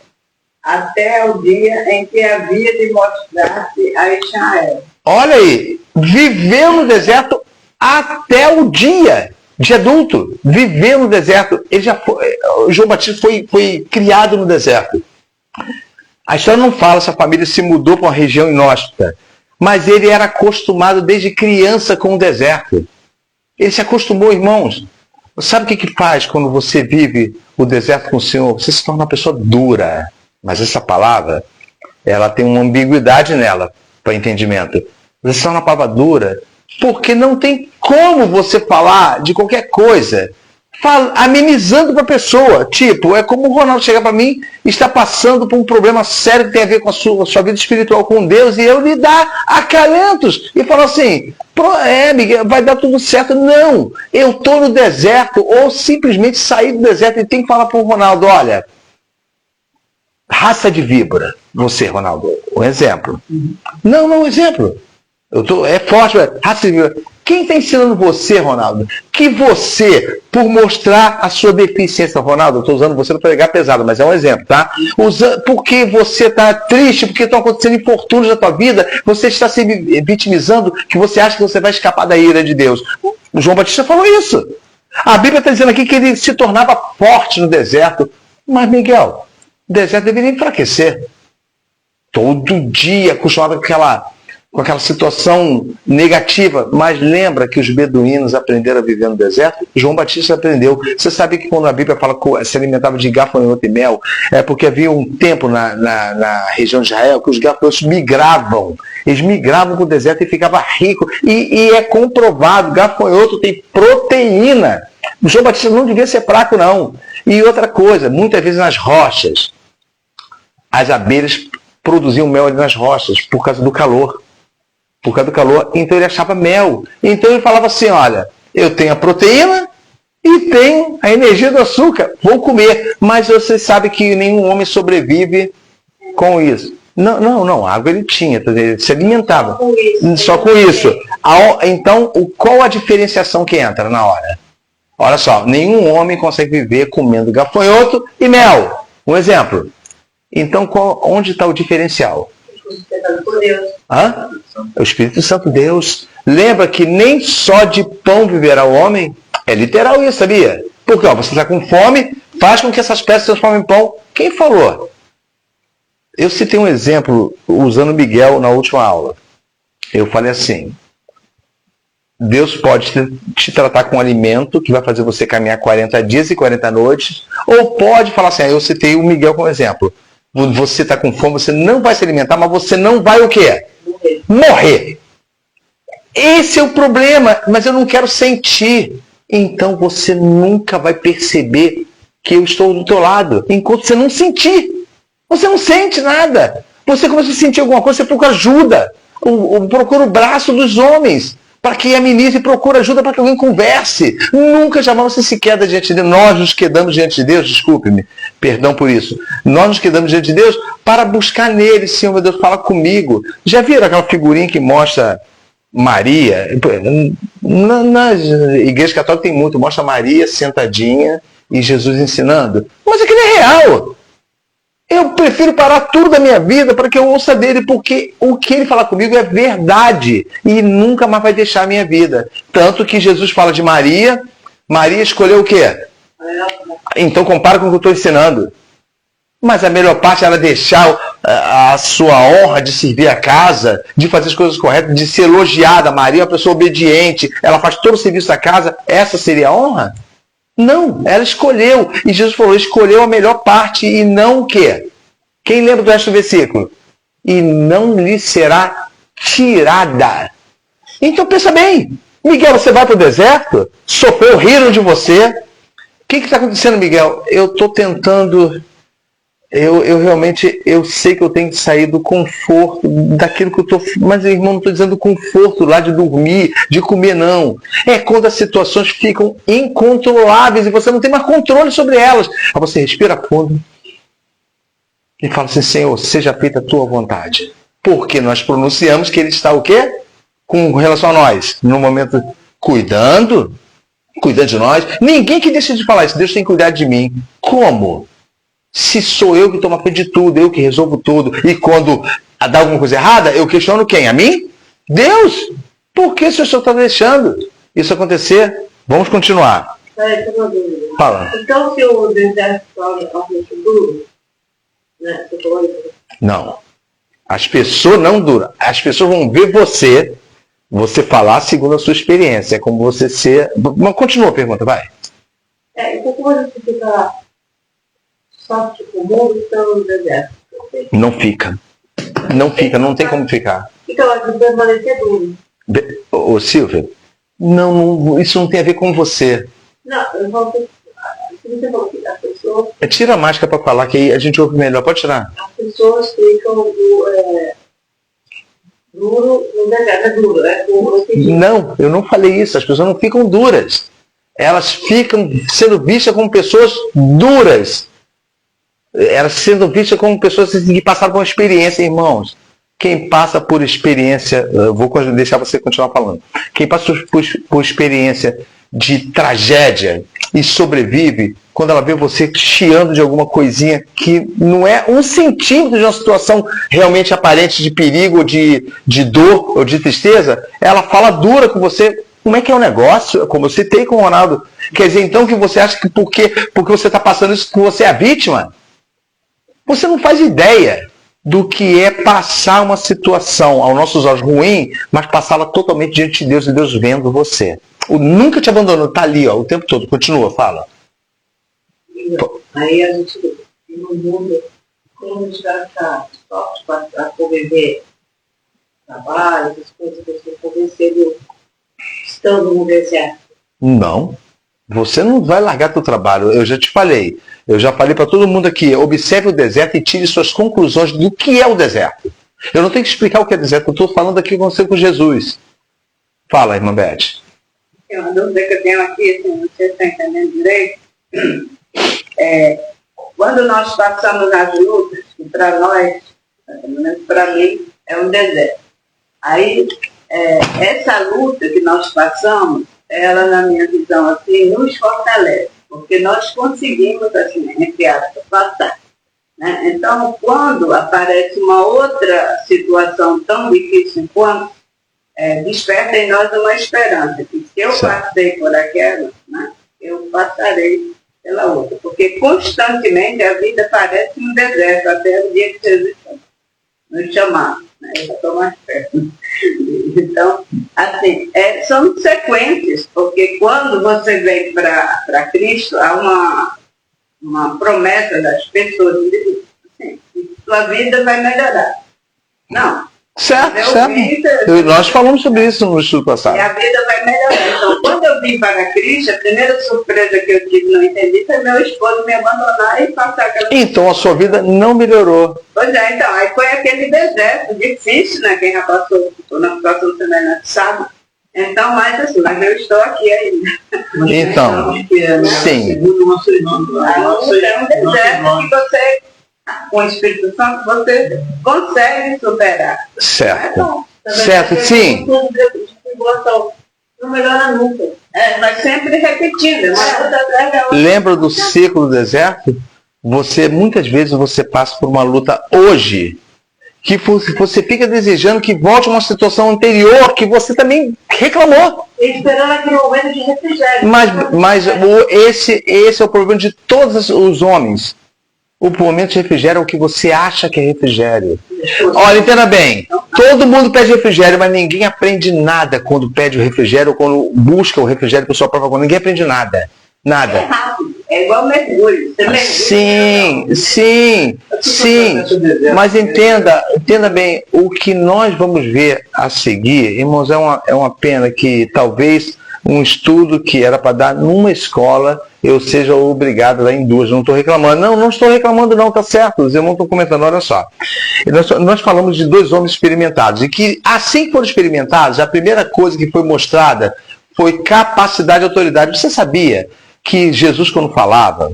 até o dia em que havia de mostrar-se a Israel. Olha aí, viveu no deserto até o dia de adulto. Viveu no deserto. João Batista foi criado no deserto. A história não fala se a família se mudou para uma região inóspita, mas ele era acostumado desde criança com o deserto. Ele se acostumou, irmãos. Sabe o que faz quando você vive o deserto com o Senhor? Você se torna uma pessoa dura. Mas essa palavra, ela tem uma ambiguidade nela, para entendimento. Você se torna uma palavra dura, porque não tem como você falar de qualquer coisa amenizando para a pessoa. Tipo, é como o Ronaldo chegar para mim e está passando por um problema sério que tem a ver com a sua vida espiritual com Deus, e eu lhe dar acalentos e falar assim, Miguel, vai dar tudo certo. Não, eu estou no deserto, ou simplesmente sair do deserto e tem que falar para o Ronaldo, olha, raça de víbora, você, Ronaldo, um exemplo. Não, um exemplo. É forte, raça de víbora. Quem está ensinando você, Ronaldo, que você, por mostrar a sua deficiência, Ronaldo, eu estou usando você para pregar pesado, mas é um exemplo, tá? Porque você está triste, porque estão acontecendo infortúnios na tua vida, você está se vitimizando, que você acha que você vai escapar da ira de Deus. O João Batista falou isso. A Bíblia está dizendo aqui que ele se tornava forte no deserto. Mas, Miguel, o deserto deveria enfraquecer. Todo dia acostumado com aquela situação negativa, mas lembra que os beduínos aprenderam a viver no deserto? João Batista aprendeu. Você sabe que quando a Bíblia fala que se alimentava de gafanhoto e mel, é porque havia um tempo na região de Israel que os gafanhotos migravam Eles migravam para o deserto e ficavam ricos. E é comprovado, gafanhoto tem proteína. O João Batista não devia ser fraco, não. E outra coisa, muitas vezes nas rochas, as abelhas produziam mel ali nas rochas por causa do calor. Por causa do calor, então ele achava mel. Então ele falava assim, olha, eu tenho a proteína e tenho a energia do açúcar, vou comer. Mas você sabe que nenhum homem sobrevive com isso. Não, água ele tinha, ele se alimentava. Só com isso. Então, qual a diferenciação que entra na hora? Olha só, nenhum homem consegue viver comendo gafanhoto e mel. Um exemplo. Então, onde está o diferencial? Hã? O Espírito Santo, Deus. Lembra que nem só de pão viverá o homem? É literal isso, sabia? Porque você está com fome, faz com que essas pedras se transformem em pão. Quem falou? Eu citei um exemplo usando Miguel na última aula. Eu falei assim, Deus pode te tratar com um alimento que vai fazer você caminhar 40 dias e 40 noites, ou pode falar assim, eu citei o Miguel como exemplo. Você está com fome, você não vai se alimentar, mas você não vai o quê? Morrer. Esse é o problema, mas eu não quero sentir. Então você nunca vai perceber que eu estou do teu lado, enquanto você não sentir. Você não sente nada. Você começa a sentir alguma coisa, você procura ajuda. Procura o braço dos homens, para que administre e procura ajuda para que alguém converse. Nunca jamais você se queda diante de Deus. Nós nos quedamos diante de Deus, desculpe-me, perdão por isso. Nós nos quedamos diante de Deus para buscar nele, Senhor, meu Deus, fala comigo. Já viram aquela figurinha que mostra Maria? Na igreja católica tem muito, mostra Maria sentadinha e Jesus ensinando. Mas aquilo é real. Eu prefiro parar tudo da minha vida para que eu ouça dele, porque o que ele fala comigo é verdade e nunca mais vai deixar a minha vida. Tanto que Jesus fala de Maria, Maria escolheu o quê? Então compara com o que eu estou ensinando. Mas a melhor parte era deixar a sua honra de servir a casa, de fazer as coisas corretas, de ser elogiada. Maria é uma pessoa obediente, ela faz todo o serviço da casa, essa seria a honra? Não, ela escolheu. E Jesus falou, escolheu a melhor parte e não o quê? Quem lembra do resto do versículo? E não lhe será tirada. Então pensa bem. Miguel, você vai para o deserto? Sofreu, riram de você. O que está acontecendo, Miguel? Eu estou tentando... Eu realmente, eu sei que eu tenho que sair do conforto, daquilo que eu estou... Mas, irmão, não estou dizendo conforto lá de dormir, de comer, não. É quando as situações ficam incontroláveis e você não tem mais controle sobre elas. Aí você respira fundo e fala assim, Senhor, seja feita a tua vontade. Porque nós pronunciamos que Ele está o quê? Com relação a nós. No momento, cuidando de nós. Ninguém que deixa de falar isso. Deus tem que cuidar de mim. Como? Se sou eu que tomo a frente de tudo, eu que resolvo tudo, e quando dá alguma coisa errada, eu questiono quem? A mim? Deus! Por que o Senhor está deixando isso acontecer? Vamos continuar. Fala. Então, se o deserto torna muito duro, né? Não. As pessoas não duram. As pessoas vão ver você falar segundo a sua experiência. É como você ser... Mas continua a pergunta, vai. Então como você fica... Só que o mundo está no deserto. Não fica. Não fica, não tem como ficar. Então, é de permanecer duro. Ô Silvia, não, isso não tem a ver com você. Não, eu vou ter... Se você falou que as pessoas... Tira a máscara para falar, que aí a gente ouve melhor. Pode tirar. As pessoas ficam duro no deserto. É duro, é duro. Não, eu não falei isso. As pessoas não ficam duras. Elas ficam sendo vistas como pessoas duras. Elas sendo vistas como pessoas que passaram por uma experiência, irmãos. Quem passa por experiência, eu vou deixar você continuar falando. Quem passa por experiência de tragédia e sobrevive, quando ela vê você chiando de alguma coisinha que não é 1 centímetro de uma situação realmente aparente de perigo, ou de dor ou de tristeza, ela fala dura com você. Como é que é o negócio? Como eu citei com o Ronaldo. Quer dizer, então, que você acha que porque você está passando isso, que você é a vítima? Você não faz ideia do que é passar uma situação aos nossos olhos ruim, mas passá-la totalmente diante de Deus e Deus vendo você. O nunca te abandonou, está ali, ó, o tempo todo. Continua, fala. Aí a gente, no mundo, como a gente vai estar forte para conviver trabalho, as coisas que você fazer cedo, estando no deserto? Não. Você não vai largar teu trabalho. Eu já te falei. Eu já falei para todo mundo aqui. Observe o deserto e tire suas conclusões do que é o deserto. Eu não tenho que explicar o que é deserto. Eu estou falando aqui com você, com Jesus. Fala, irmã Beth. Tem uma dúvida que eu tenho aqui, assim, não sei se está entendendo direito. Quando nós passamos as lutas, que para nós, pelo menos para mim, é um deserto. Aí, essa luta que nós passamos, ela, na minha visão, assim, nos fortalece, porque nós conseguimos, assim, entre aspas, passar. Né? Então, quando aparece uma outra situação tão difícil quanto, desperta em nós uma esperança, que se eu passei por aquela, né, eu passarei pela outra. Porque constantemente a vida parece um deserto, até o dia que Jesus nos chamar. Né? Eu já estou mais perto. Então, assim, são sequências, porque quando você vem para Cristo, há uma promessa das pessoas, assim, que sua vida vai melhorar. Não. Certo. Nós falamos sobre isso no estudo passado. E a vida vai melhorar. Então, quando eu vim para Cristo, a primeira surpresa que eu tive, não entendi, foi meu esposo me abandonar e passar aquela... Então a sua vida não melhorou. Pois é, então, aí foi aquele deserto difícil, né? Quem já passou por uma situação semelhante sabe. Então, mas assim, mas eu estou aqui ainda. Então, sim. É um deserto que você, com o Espírito Santo, você consegue superar. Certo. Certo, sim. Não melhora nunca. Mas sempre repetindo. Lembra do ciclo do deserto? Muitas vezes você passa por uma luta hoje que você fica desejando que volte a uma situação anterior que você também reclamou. Esperando aquele momento de refrigério. Mas esse é o problema de todos os homens. O momento de refrigério é o que você acha que é refrigério. Olha, entenda bem. Todo mundo pede refrigério, mas ninguém aprende nada quando pede o refrigério ou quando busca o refrigério por sua própria conta. Ninguém aprende nada. Nada. É rápido. É igual mergulho. Você mergulha. Sim. Mas entenda bem, o que nós vamos ver a seguir, irmãos, é uma pena que talvez um estudo que era para dar numa escola, eu seja obrigado a dar em duas. Não estou reclamando. Não estou reclamando não, tá certo. Os irmãos estão comentando, olha só. Nós falamos de dois homens experimentados, e que assim que foram experimentados, a primeira coisa que foi mostrada foi capacidade e autoridade. Você sabia que Jesus, quando falava,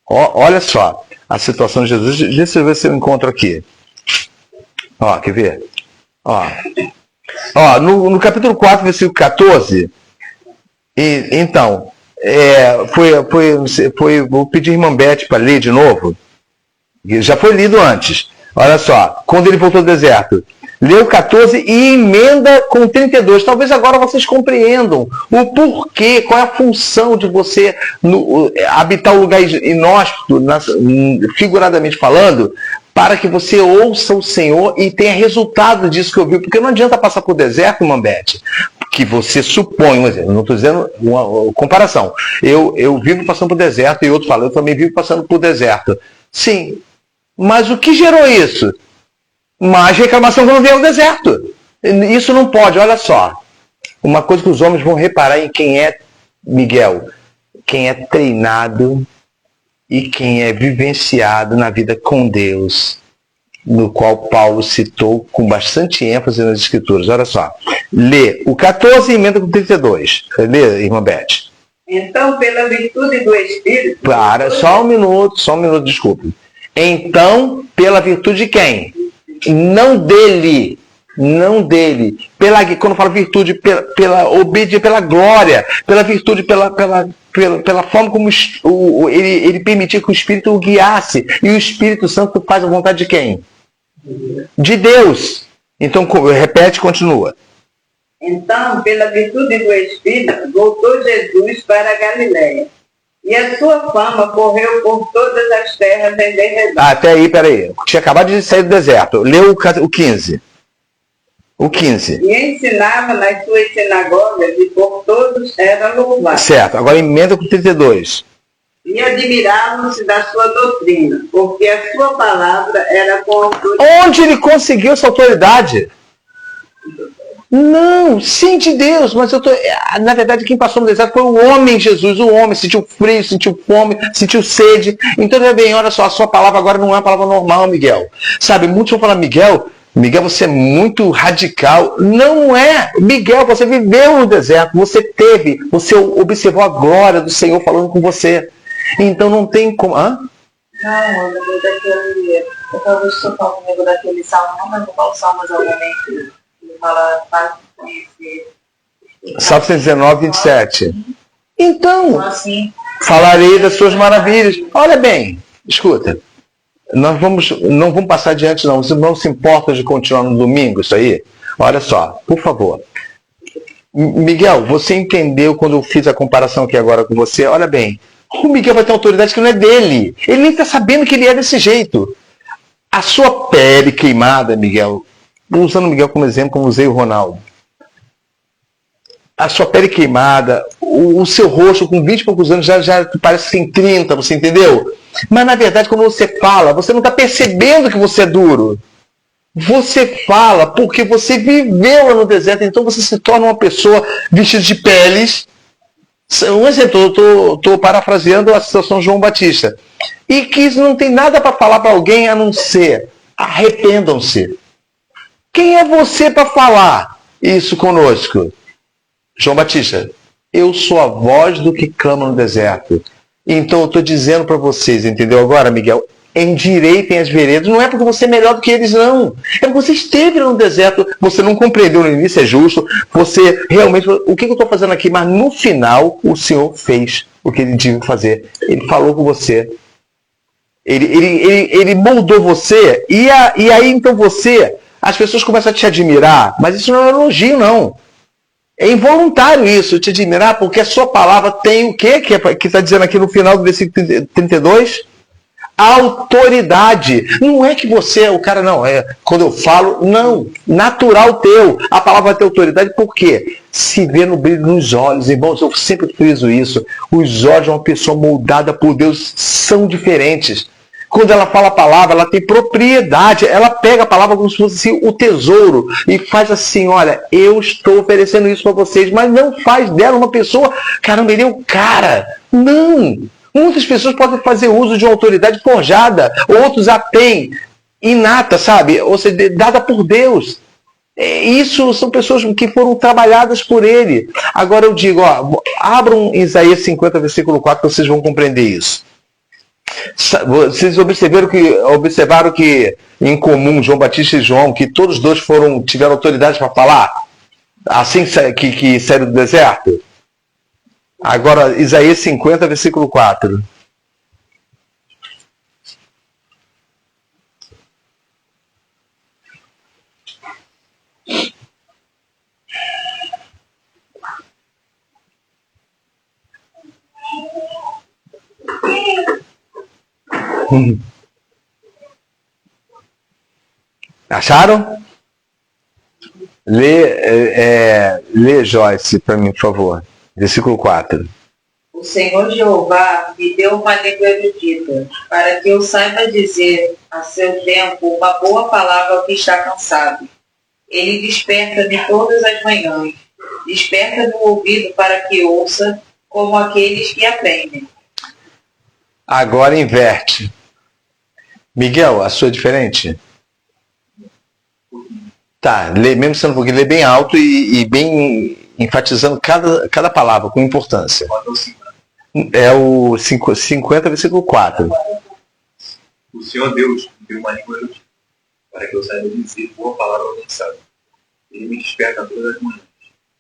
olha só a situação de Jesus, deixa eu ver se eu encontro aqui. Quer ver? No capítulo 4, versículo 14, então, vou pedir a irmã Beth para ler de novo, já foi lido antes. Olha só, quando ele voltou do deserto, leu 14 e emenda com 32. Talvez agora vocês compreendam o porquê, qual é a função de você habitar um lugar inóspito, figuradamente falando, para que você ouça o Senhor e tenha resultado disso que ouviu. Porque não adianta passar por deserto, irmã Beth, que você supõe, um exemplo, não estou dizendo uma comparação. Eu vivo passando por deserto e outro fala, eu também vivo passando por deserto. Sim, mas o que gerou isso? Mais reclamação quando vier o deserto. Isso não pode, olha só. Uma coisa que os homens vão reparar em quem é, Miguel, quem é treinado e quem é vivenciado na vida com Deus, no qual Paulo citou com bastante ênfase nas Escrituras. Olha só. Lê o 14 e emenda com 32. Lê, irmã Beth. Então, pela virtude do Espírito... Só um minuto, desculpe. Então, pela virtude de quem? Não dele. Quando fala virtude, pela obediência, pela glória, pela virtude, pela forma como ele permitia que o Espírito o guiasse. E o Espírito Santo faz a vontade de quem? De Deus. Então, repete, continua. Então, pela virtude do Espírito, voltou Jesus para a Galiléia. E a sua fama correu por todas as terras em derredor. Até aí, peraí. Tinha acabado de sair do deserto. Leu o 15. O 15. E ensinava nas suas sinagogas e por todos era louvado. Certo. Agora emenda com 32. E admiravam-se da sua doutrina, porque a sua palavra era com autoridade. Onde ele conseguiu essa autoridade? Não, sim de Deus, mas eu tô. Na verdade, quem passou no deserto foi o homem Jesus. O homem sentiu frio, sentiu fome, sentiu sede. Então, bem, olha só, a sua palavra agora não é uma palavra normal, Miguel. Sabe, muitos vão falar, Miguel, você é muito radical. Não é. Miguel, você viveu no deserto, você observou a glória do Senhor falando com você. Então não tem como. Hã? Não, eu lembro daquele. Eu talvez estou falando comigo daquele salmo, não lembro qual salmo exatamente. Ele fala, faz conhecer. Salmo 119, 27. Então, assim, falarei das suas maravilhas. Olha bem, escuta. Não vamos passar adiante, não. Você não se importa de continuar no domingo, isso aí? Olha só, por favor. Miguel, você entendeu quando eu fiz a comparação aqui agora com você? Olha bem, o Miguel vai ter autoridade que não é dele. Ele nem está sabendo que ele é desse jeito. A sua pele queimada, Miguel, usando o Miguel como exemplo, como usei o Ronaldo. A sua pele queimada, o seu rosto com 20 e poucos anos já parece que tem 30, você entendeu? Mas na verdade, quando você fala, você não está percebendo que você é duro. Você fala porque você viveu lá no deserto, então você se torna uma pessoa vestida de peles. Um exemplo, eu estou parafraseando a situação de João Batista. E que não tem nada para falar para alguém a não ser arrependam-se. Quem é você para falar isso conosco? João Batista, eu sou a voz do que clama no deserto. Então eu estou dizendo para vocês, entendeu agora, Miguel? Endireitem as veredas. Não é porque você é melhor do que eles, não. É porque você esteve no deserto, você não compreendeu no início, é justo. Você realmente, o que eu estou fazendo aqui? Mas no final, o Senhor fez o que ele tinha que fazer. Ele falou com você. Ele moldou você. E aí, então você, as pessoas começam a te admirar. Mas isso não é um elogio, não. É involuntário isso, te admirar, porque a sua palavra tem o quê? Que está dizendo aqui no final do versículo 32? Autoridade. Não é que você é o cara, não. Quando eu falo, não. Natural teu. A palavra vai ter autoridade, por quê? Se vê no brilho nos olhos. Irmãos, eu sempre friso isso. Os olhos de uma pessoa moldada por Deus são diferentes. Quando ela fala a palavra, ela tem propriedade. Ela pega a palavra como se fosse o tesouro e faz assim, olha, eu estou oferecendo isso para vocês, mas não faz dela uma pessoa, caramba, ele é o cara. Não! Muitas pessoas podem fazer uso de uma autoridade forjada, outros a têm inata, sabe? Ou seja, dada por Deus. Isso são pessoas que foram trabalhadas por Ele. Agora eu digo, abram Isaías 50, versículo 4, que vocês vão compreender isso. Vocês observaram que em comum João Batista e João, que todos dois tiveram autoridade para falar? Assim que saíram do deserto? Agora, Isaías 50, versículo 4. Acharam? Lê Joyce para mim, por favor. Versículo 4. o Senhor Jeová me deu uma língua erudita, para que eu saiba dizer a seu tempo uma boa palavra ao que está cansado. Ele desperta-me todas as manhãs, desperta meu ouvido para que ouça, como aqueles que aprendem. Agora inverte. Miguel, a sua é diferente? Tá, lê, mesmo sendo um pouquinho, lê bem alto e bem enfatizando cada palavra com importância. É o 50, versículo 4. O Senhor Deus me deu uma língua erudita, para que eu saiba dizer boa palavra ao cansado. Ele me desperta todas as manhãs,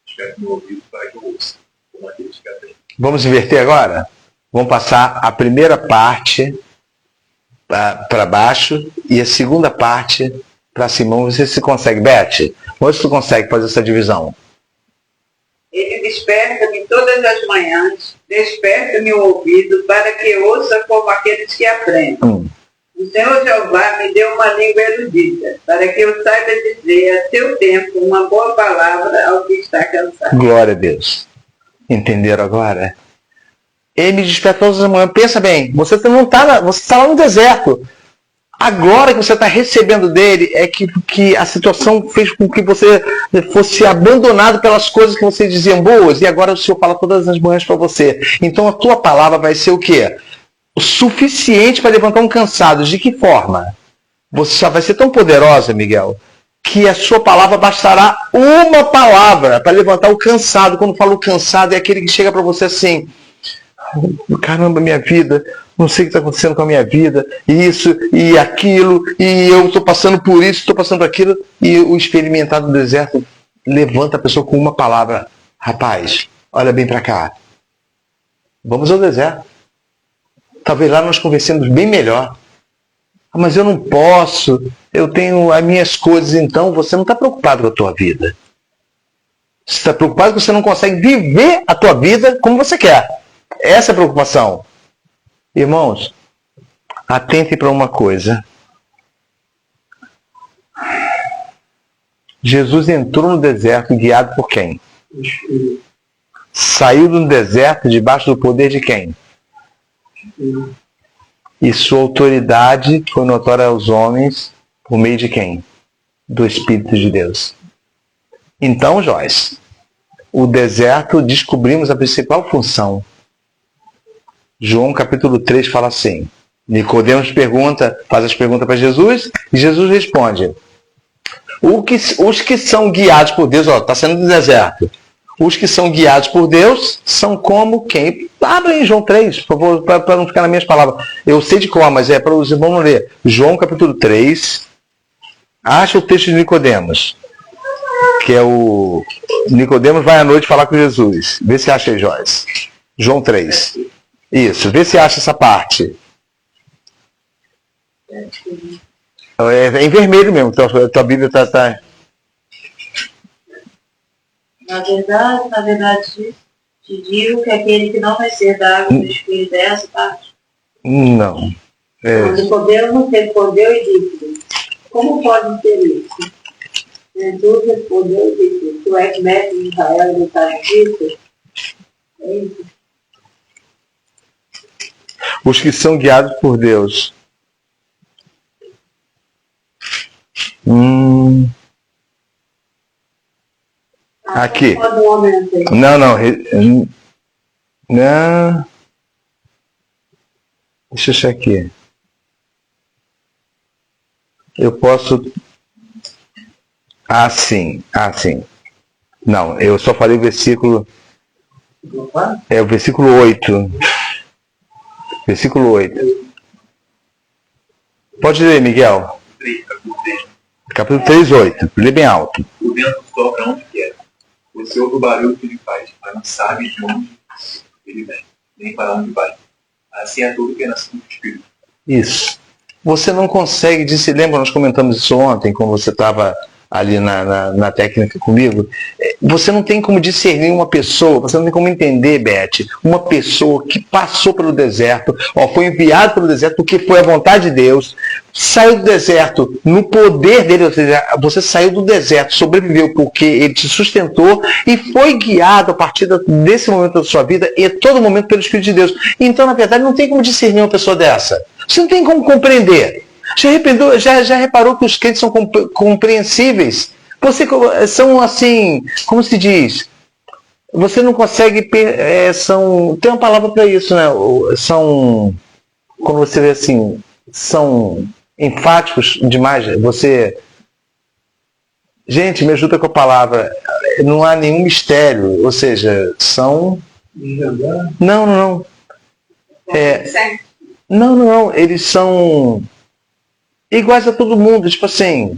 desperta meu ouvido para que eu ouça, como aqueles que aprendem. Vamos inverter agora? Vamos passar a primeira parte para baixo e a segunda parte para cima. Vamos ver se consegue. Beth, hoje tu consegue fazer essa divisão. Ele desperta-me todas as manhãs, desperta meu ouvido para que ouça como aqueles que aprendem. O Senhor Jeová me deu uma língua erudita, para que eu saiba dizer a seu tempo uma boa palavra ao que está cansado. Glória a Deus. Entenderam agora? Ele me desperta todas as manhãs. Pensa bem, você não está você está lá no deserto. A glória que você está recebendo dele é que a situação fez com que você fosse abandonado pelas coisas que você dizia boas, e agora o Senhor fala todas as manhãs para você. Então a tua palavra vai ser o quê? O suficiente para levantar um cansado. De que forma? Você só vai ser tão poderosa, Miguel, que a sua palavra bastará uma palavra para levantar o cansado. Quando falo cansado, é aquele que chega para você assim: caramba, minha vida, não sei o que está acontecendo com a minha vida, isso e aquilo, e eu estou passando por isso, estou passando por aquilo. E o experimentado do deserto levanta a pessoa com uma palavra: rapaz, olha bem para cá, vamos ao deserto. Talvez lá nós conversemos bem melhor. Mas eu não posso, eu tenho as minhas coisas. Então você não está preocupado com a tua vida. Você está preocupado que você não consegue viver a tua vida como você quer. Essa é a preocupação. Irmãos, atentem para uma coisa. Jesus entrou no deserto guiado por quem? Saiu do deserto debaixo do poder de quem? E sua autoridade foi notória aos homens por meio de quem? Do Espírito de Deus. Então, Joyce, o deserto, descobrimos a principal função. João capítulo 3 fala assim: Nicodemos faz as perguntas para Jesus, e Jesus responde: os que são guiados por Deus, está sendo no deserto. Os que são guiados por Deus são como quem? Abre em João 3, por favor, para não ficar nas minhas palavras. Eu sei de qual, mas é para os irmãos ler. João capítulo 3. Acha o texto de Nicodemos. Que é o... Nicodemos vai à noite falar com Jesus. Vê se acha aí, Joyce. João 3. Isso, vê se acha essa parte. É em vermelho mesmo, tua Bíblia está... Na verdade, te digo que aquele que não vai ser da água do Espírito é essa parte. Não. Nicodemos respondeu e disse: como pode ser isso? Jesus respondeu e disse: tu és mestre de Israel e não sabes disso? É isso. Os que são guiados por Deus. Aqui. Não. Deixa eu achar aqui. Eu posso... sim. Não, eu só falei o versículo... É o versículo 8. Versículo 8. Pode ler, Miguel. Capítulo 3, 8. Lê bem alto. O vento sopra onde quer. Você ouve o barulho que ele faz, mas não sabe de onde ele vem, nem para onde vai. Assim é tudo que é nascido do Espírito. Isso. Você não consegue lembra, nós comentamos isso ontem, quando você estava ali na técnica comigo. Você não tem como discernir uma pessoa, você não tem como entender, Beth, uma pessoa que passou pelo deserto, foi enviado pelo deserto porque foi a vontade de Deus, saiu do deserto no poder dele, ou seja, você saiu do deserto, sobreviveu porque ele te sustentou e foi guiado a partir desse momento da sua vida e a todo momento pelo Espírito de Deus. Então, na verdade, não tem como discernir uma pessoa dessa. Você não tem como compreender. Já reparou que os crentes são compreensíveis? São assim, como se diz? Você não consegue... tem uma palavra para isso, né? São, quando você vê assim, são enfáticos demais. Gente, me ajuda com a palavra. Não há nenhum mistério. Ou seja, são... Não. Não. Eles são... iguais a todo mundo, tipo assim,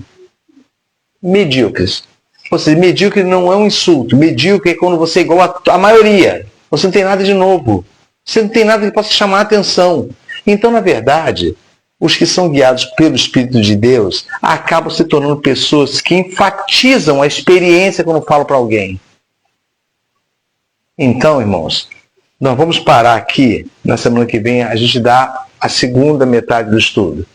medíocres. Ou seja, medíocre não é um insulto. Medíocre é quando você é igual a maioria. Você não tem nada de novo. Você não tem nada que possa chamar a atenção. Então, na verdade, os que são guiados pelo Espírito de Deus acabam se tornando pessoas que enfatizam a experiência quando falam para alguém. Então, irmãos, nós vamos parar aqui. Na semana que vem a gente dá a segunda metade do estudo.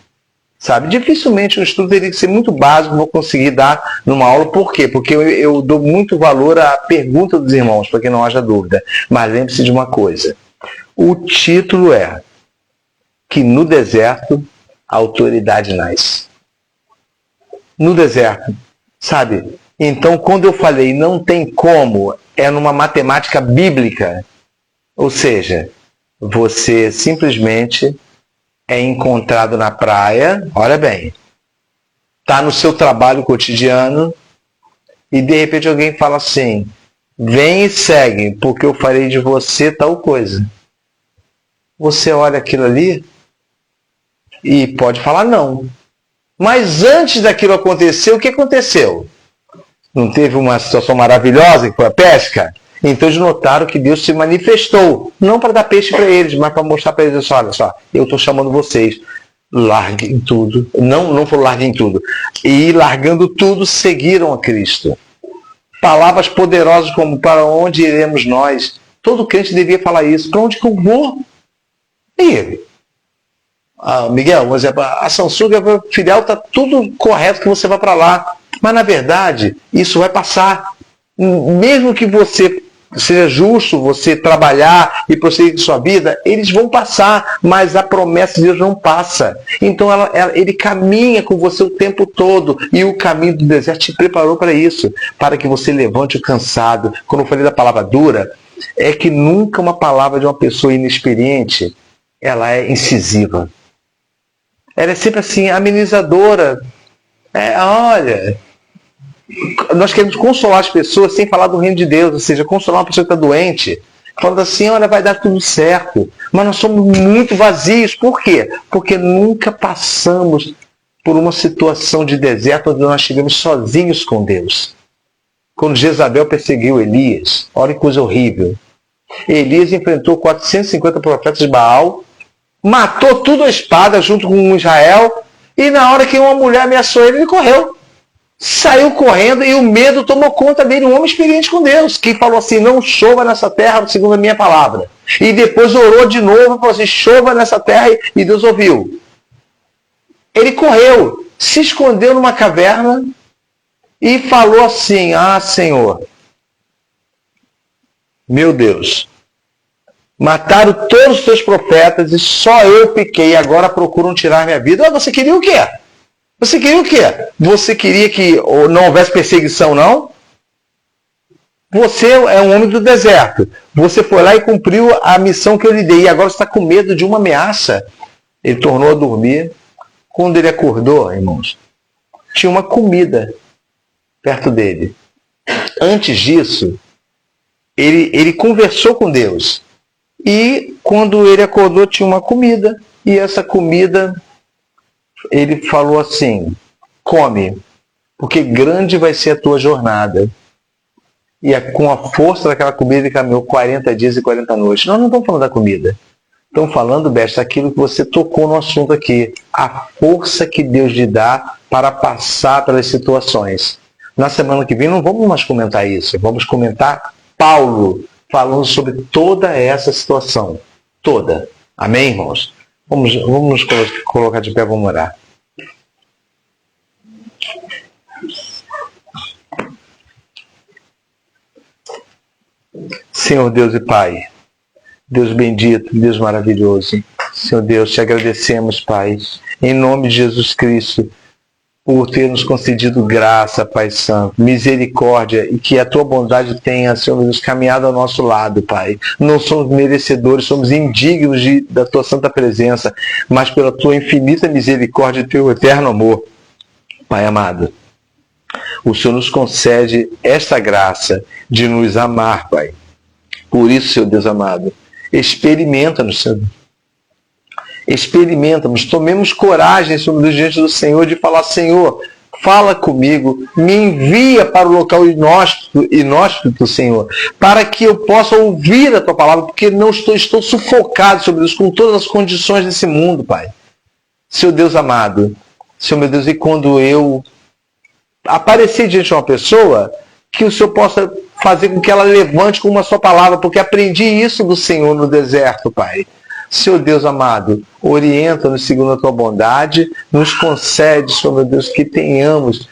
Sabe? Dificilmente o estudo teria que ser muito básico, vou conseguir dar numa aula. Por quê? Porque eu dou muito valor à pergunta dos irmãos, para que não haja dúvida. Mas lembre-se de uma coisa. O título é que no deserto a autoridade nasce. No deserto, sabe? Então, quando eu falei não tem como, é numa matemática bíblica. Ou seja, você simplesmente é encontrado na praia, olha bem, está no seu trabalho cotidiano e de repente alguém fala assim, vem e segue, porque eu farei de você tal coisa. Você olha aquilo ali e pode falar não. Mas antes daquilo acontecer, o que aconteceu? Não teve uma situação maravilhosa que foi a pesca? Então eles notaram que Deus se manifestou, não para dar peixe para eles, mas para mostrar para eles, olha só, eu estou chamando vocês, larguem tudo, não falou larguem tudo, e largando tudo, seguiram a Cristo. Palavras poderosas como, para onde iremos nós? Todo crente devia falar isso, para onde que eu vou? E Miguel, por exemplo, a Samsung, a filial, está tudo correto que você vai para lá, mas na verdade, isso vai passar. Mesmo que você seja justo, você trabalhar e prosseguir com sua vida, eles vão passar, mas a promessa de Deus não passa. Então ele caminha com você o tempo todo, e o caminho do deserto te preparou para isso, para que você levante o cansado. Quando eu falei da palavra dura, é que nunca uma palavra de uma pessoa inexperiente, ela é incisiva. Ela é sempre assim, amenizadora. Olha, nós queremos consolar as pessoas sem falar do reino de Deus, ou seja, consolar uma pessoa que está doente, falando assim, olha, vai dar tudo certo. Mas nós somos muito vazios. Por quê? Porque nunca passamos por uma situação de deserto onde nós estivemos sozinhos com Deus. Quando Jezabel perseguiu Elias, olha que coisa horrível. Elias enfrentou 450 profetas de Baal, matou tudo a espada junto com Israel, e na hora que uma mulher ameaçou ele, ele correu. Saiu correndo e o medo tomou conta dele, um homem experiente com Deus, que falou assim, não chova nessa terra segundo a minha palavra. E depois orou de novo e falou assim, chova nessa terra, e Deus ouviu. Ele correu, se escondeu numa caverna e falou assim, Senhor, meu Deus, mataram todos os teus profetas e só eu fiquei, agora procuram tirar minha vida. Você queria o quê? Você queria o quê? Você queria que não houvesse perseguição, não? Você é um homem do deserto. Você foi lá e cumpriu a missão que eu lhe dei. E agora você está com medo de uma ameaça. Ele tornou a dormir. Quando ele acordou, irmãos, tinha uma comida perto dele. Antes disso, ele conversou com Deus. E quando ele acordou, tinha uma comida. E essa comida, ele falou assim, come, porque grande vai ser a tua jornada. E com a força daquela comida ele caminhou 40 dias e 40 noites. Nós não estamos falando da comida. Estamos falando, Besta, aquilo que você tocou no assunto aqui. A força que Deus lhe dá para passar pelas situações. Na semana que vem não vamos mais comentar isso. Vamos comentar Paulo falando sobre toda essa situação. Toda. Amém, irmãos? Vamos nos colocar de pé, vamos orar. Senhor Deus e Pai, Deus bendito, Deus maravilhoso, Senhor Deus, te agradecemos, Pai, em nome de Jesus Cristo, por ter nos concedido graça, Pai Santo, misericórdia, e que a Tua bondade tenha, Senhor, nos caminhado ao nosso lado, Pai. Não somos merecedores, somos indignos da Tua santa presença, mas pela Tua infinita misericórdia e Teu eterno amor, Pai amado. O Senhor nos concede esta graça de nos amar, Pai. Por isso, Senhor Deus amado, experimenta-nos, Senhor. Experimenta-nos, tomemos coragem, Senhor Deus, diante do Senhor, de falar, Senhor, fala comigo, me envia para o local inóspito, Senhor, para que eu possa ouvir a Tua palavra, porque não estou sufocado, Senhor Deus, com todas as condições desse mundo, Pai. Senhor Deus amado, Senhor meu Deus, e quando eu aparecer diante de uma pessoa, que o Senhor possa fazer com que ela levante com uma só palavra, porque aprendi isso do Senhor no deserto, Pai. Senhor Deus amado, orienta-nos segundo a Tua bondade, nos concede, Senhor meu Deus, que tenhamos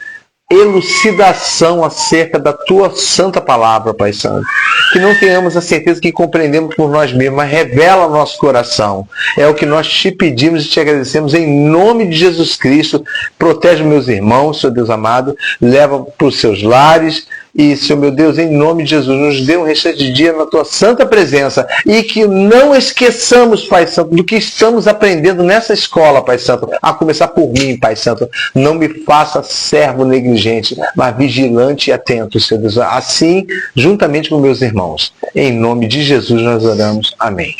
elucidação acerca da tua santa palavra, Pai Santo. Que não tenhamos a certeza que compreendemos por nós mesmos, mas revela ao nosso coração. É o que nós te pedimos e te agradecemos em nome de Jesus Cristo. Protege meus irmãos, Senhor Deus amado, leva para os seus lares. E, Senhor meu Deus, em nome de Jesus, nos dê um restante de dia na tua santa presença e que não esqueçamos, Pai Santo, do que estamos aprendendo nessa escola, Pai Santo, a começar por mim, Pai Santo. Não me faça servo negligente, mas vigilante e atento, Senhor Deus. Assim, juntamente com meus irmãos. Em nome de Jesus nós oramos. Amém.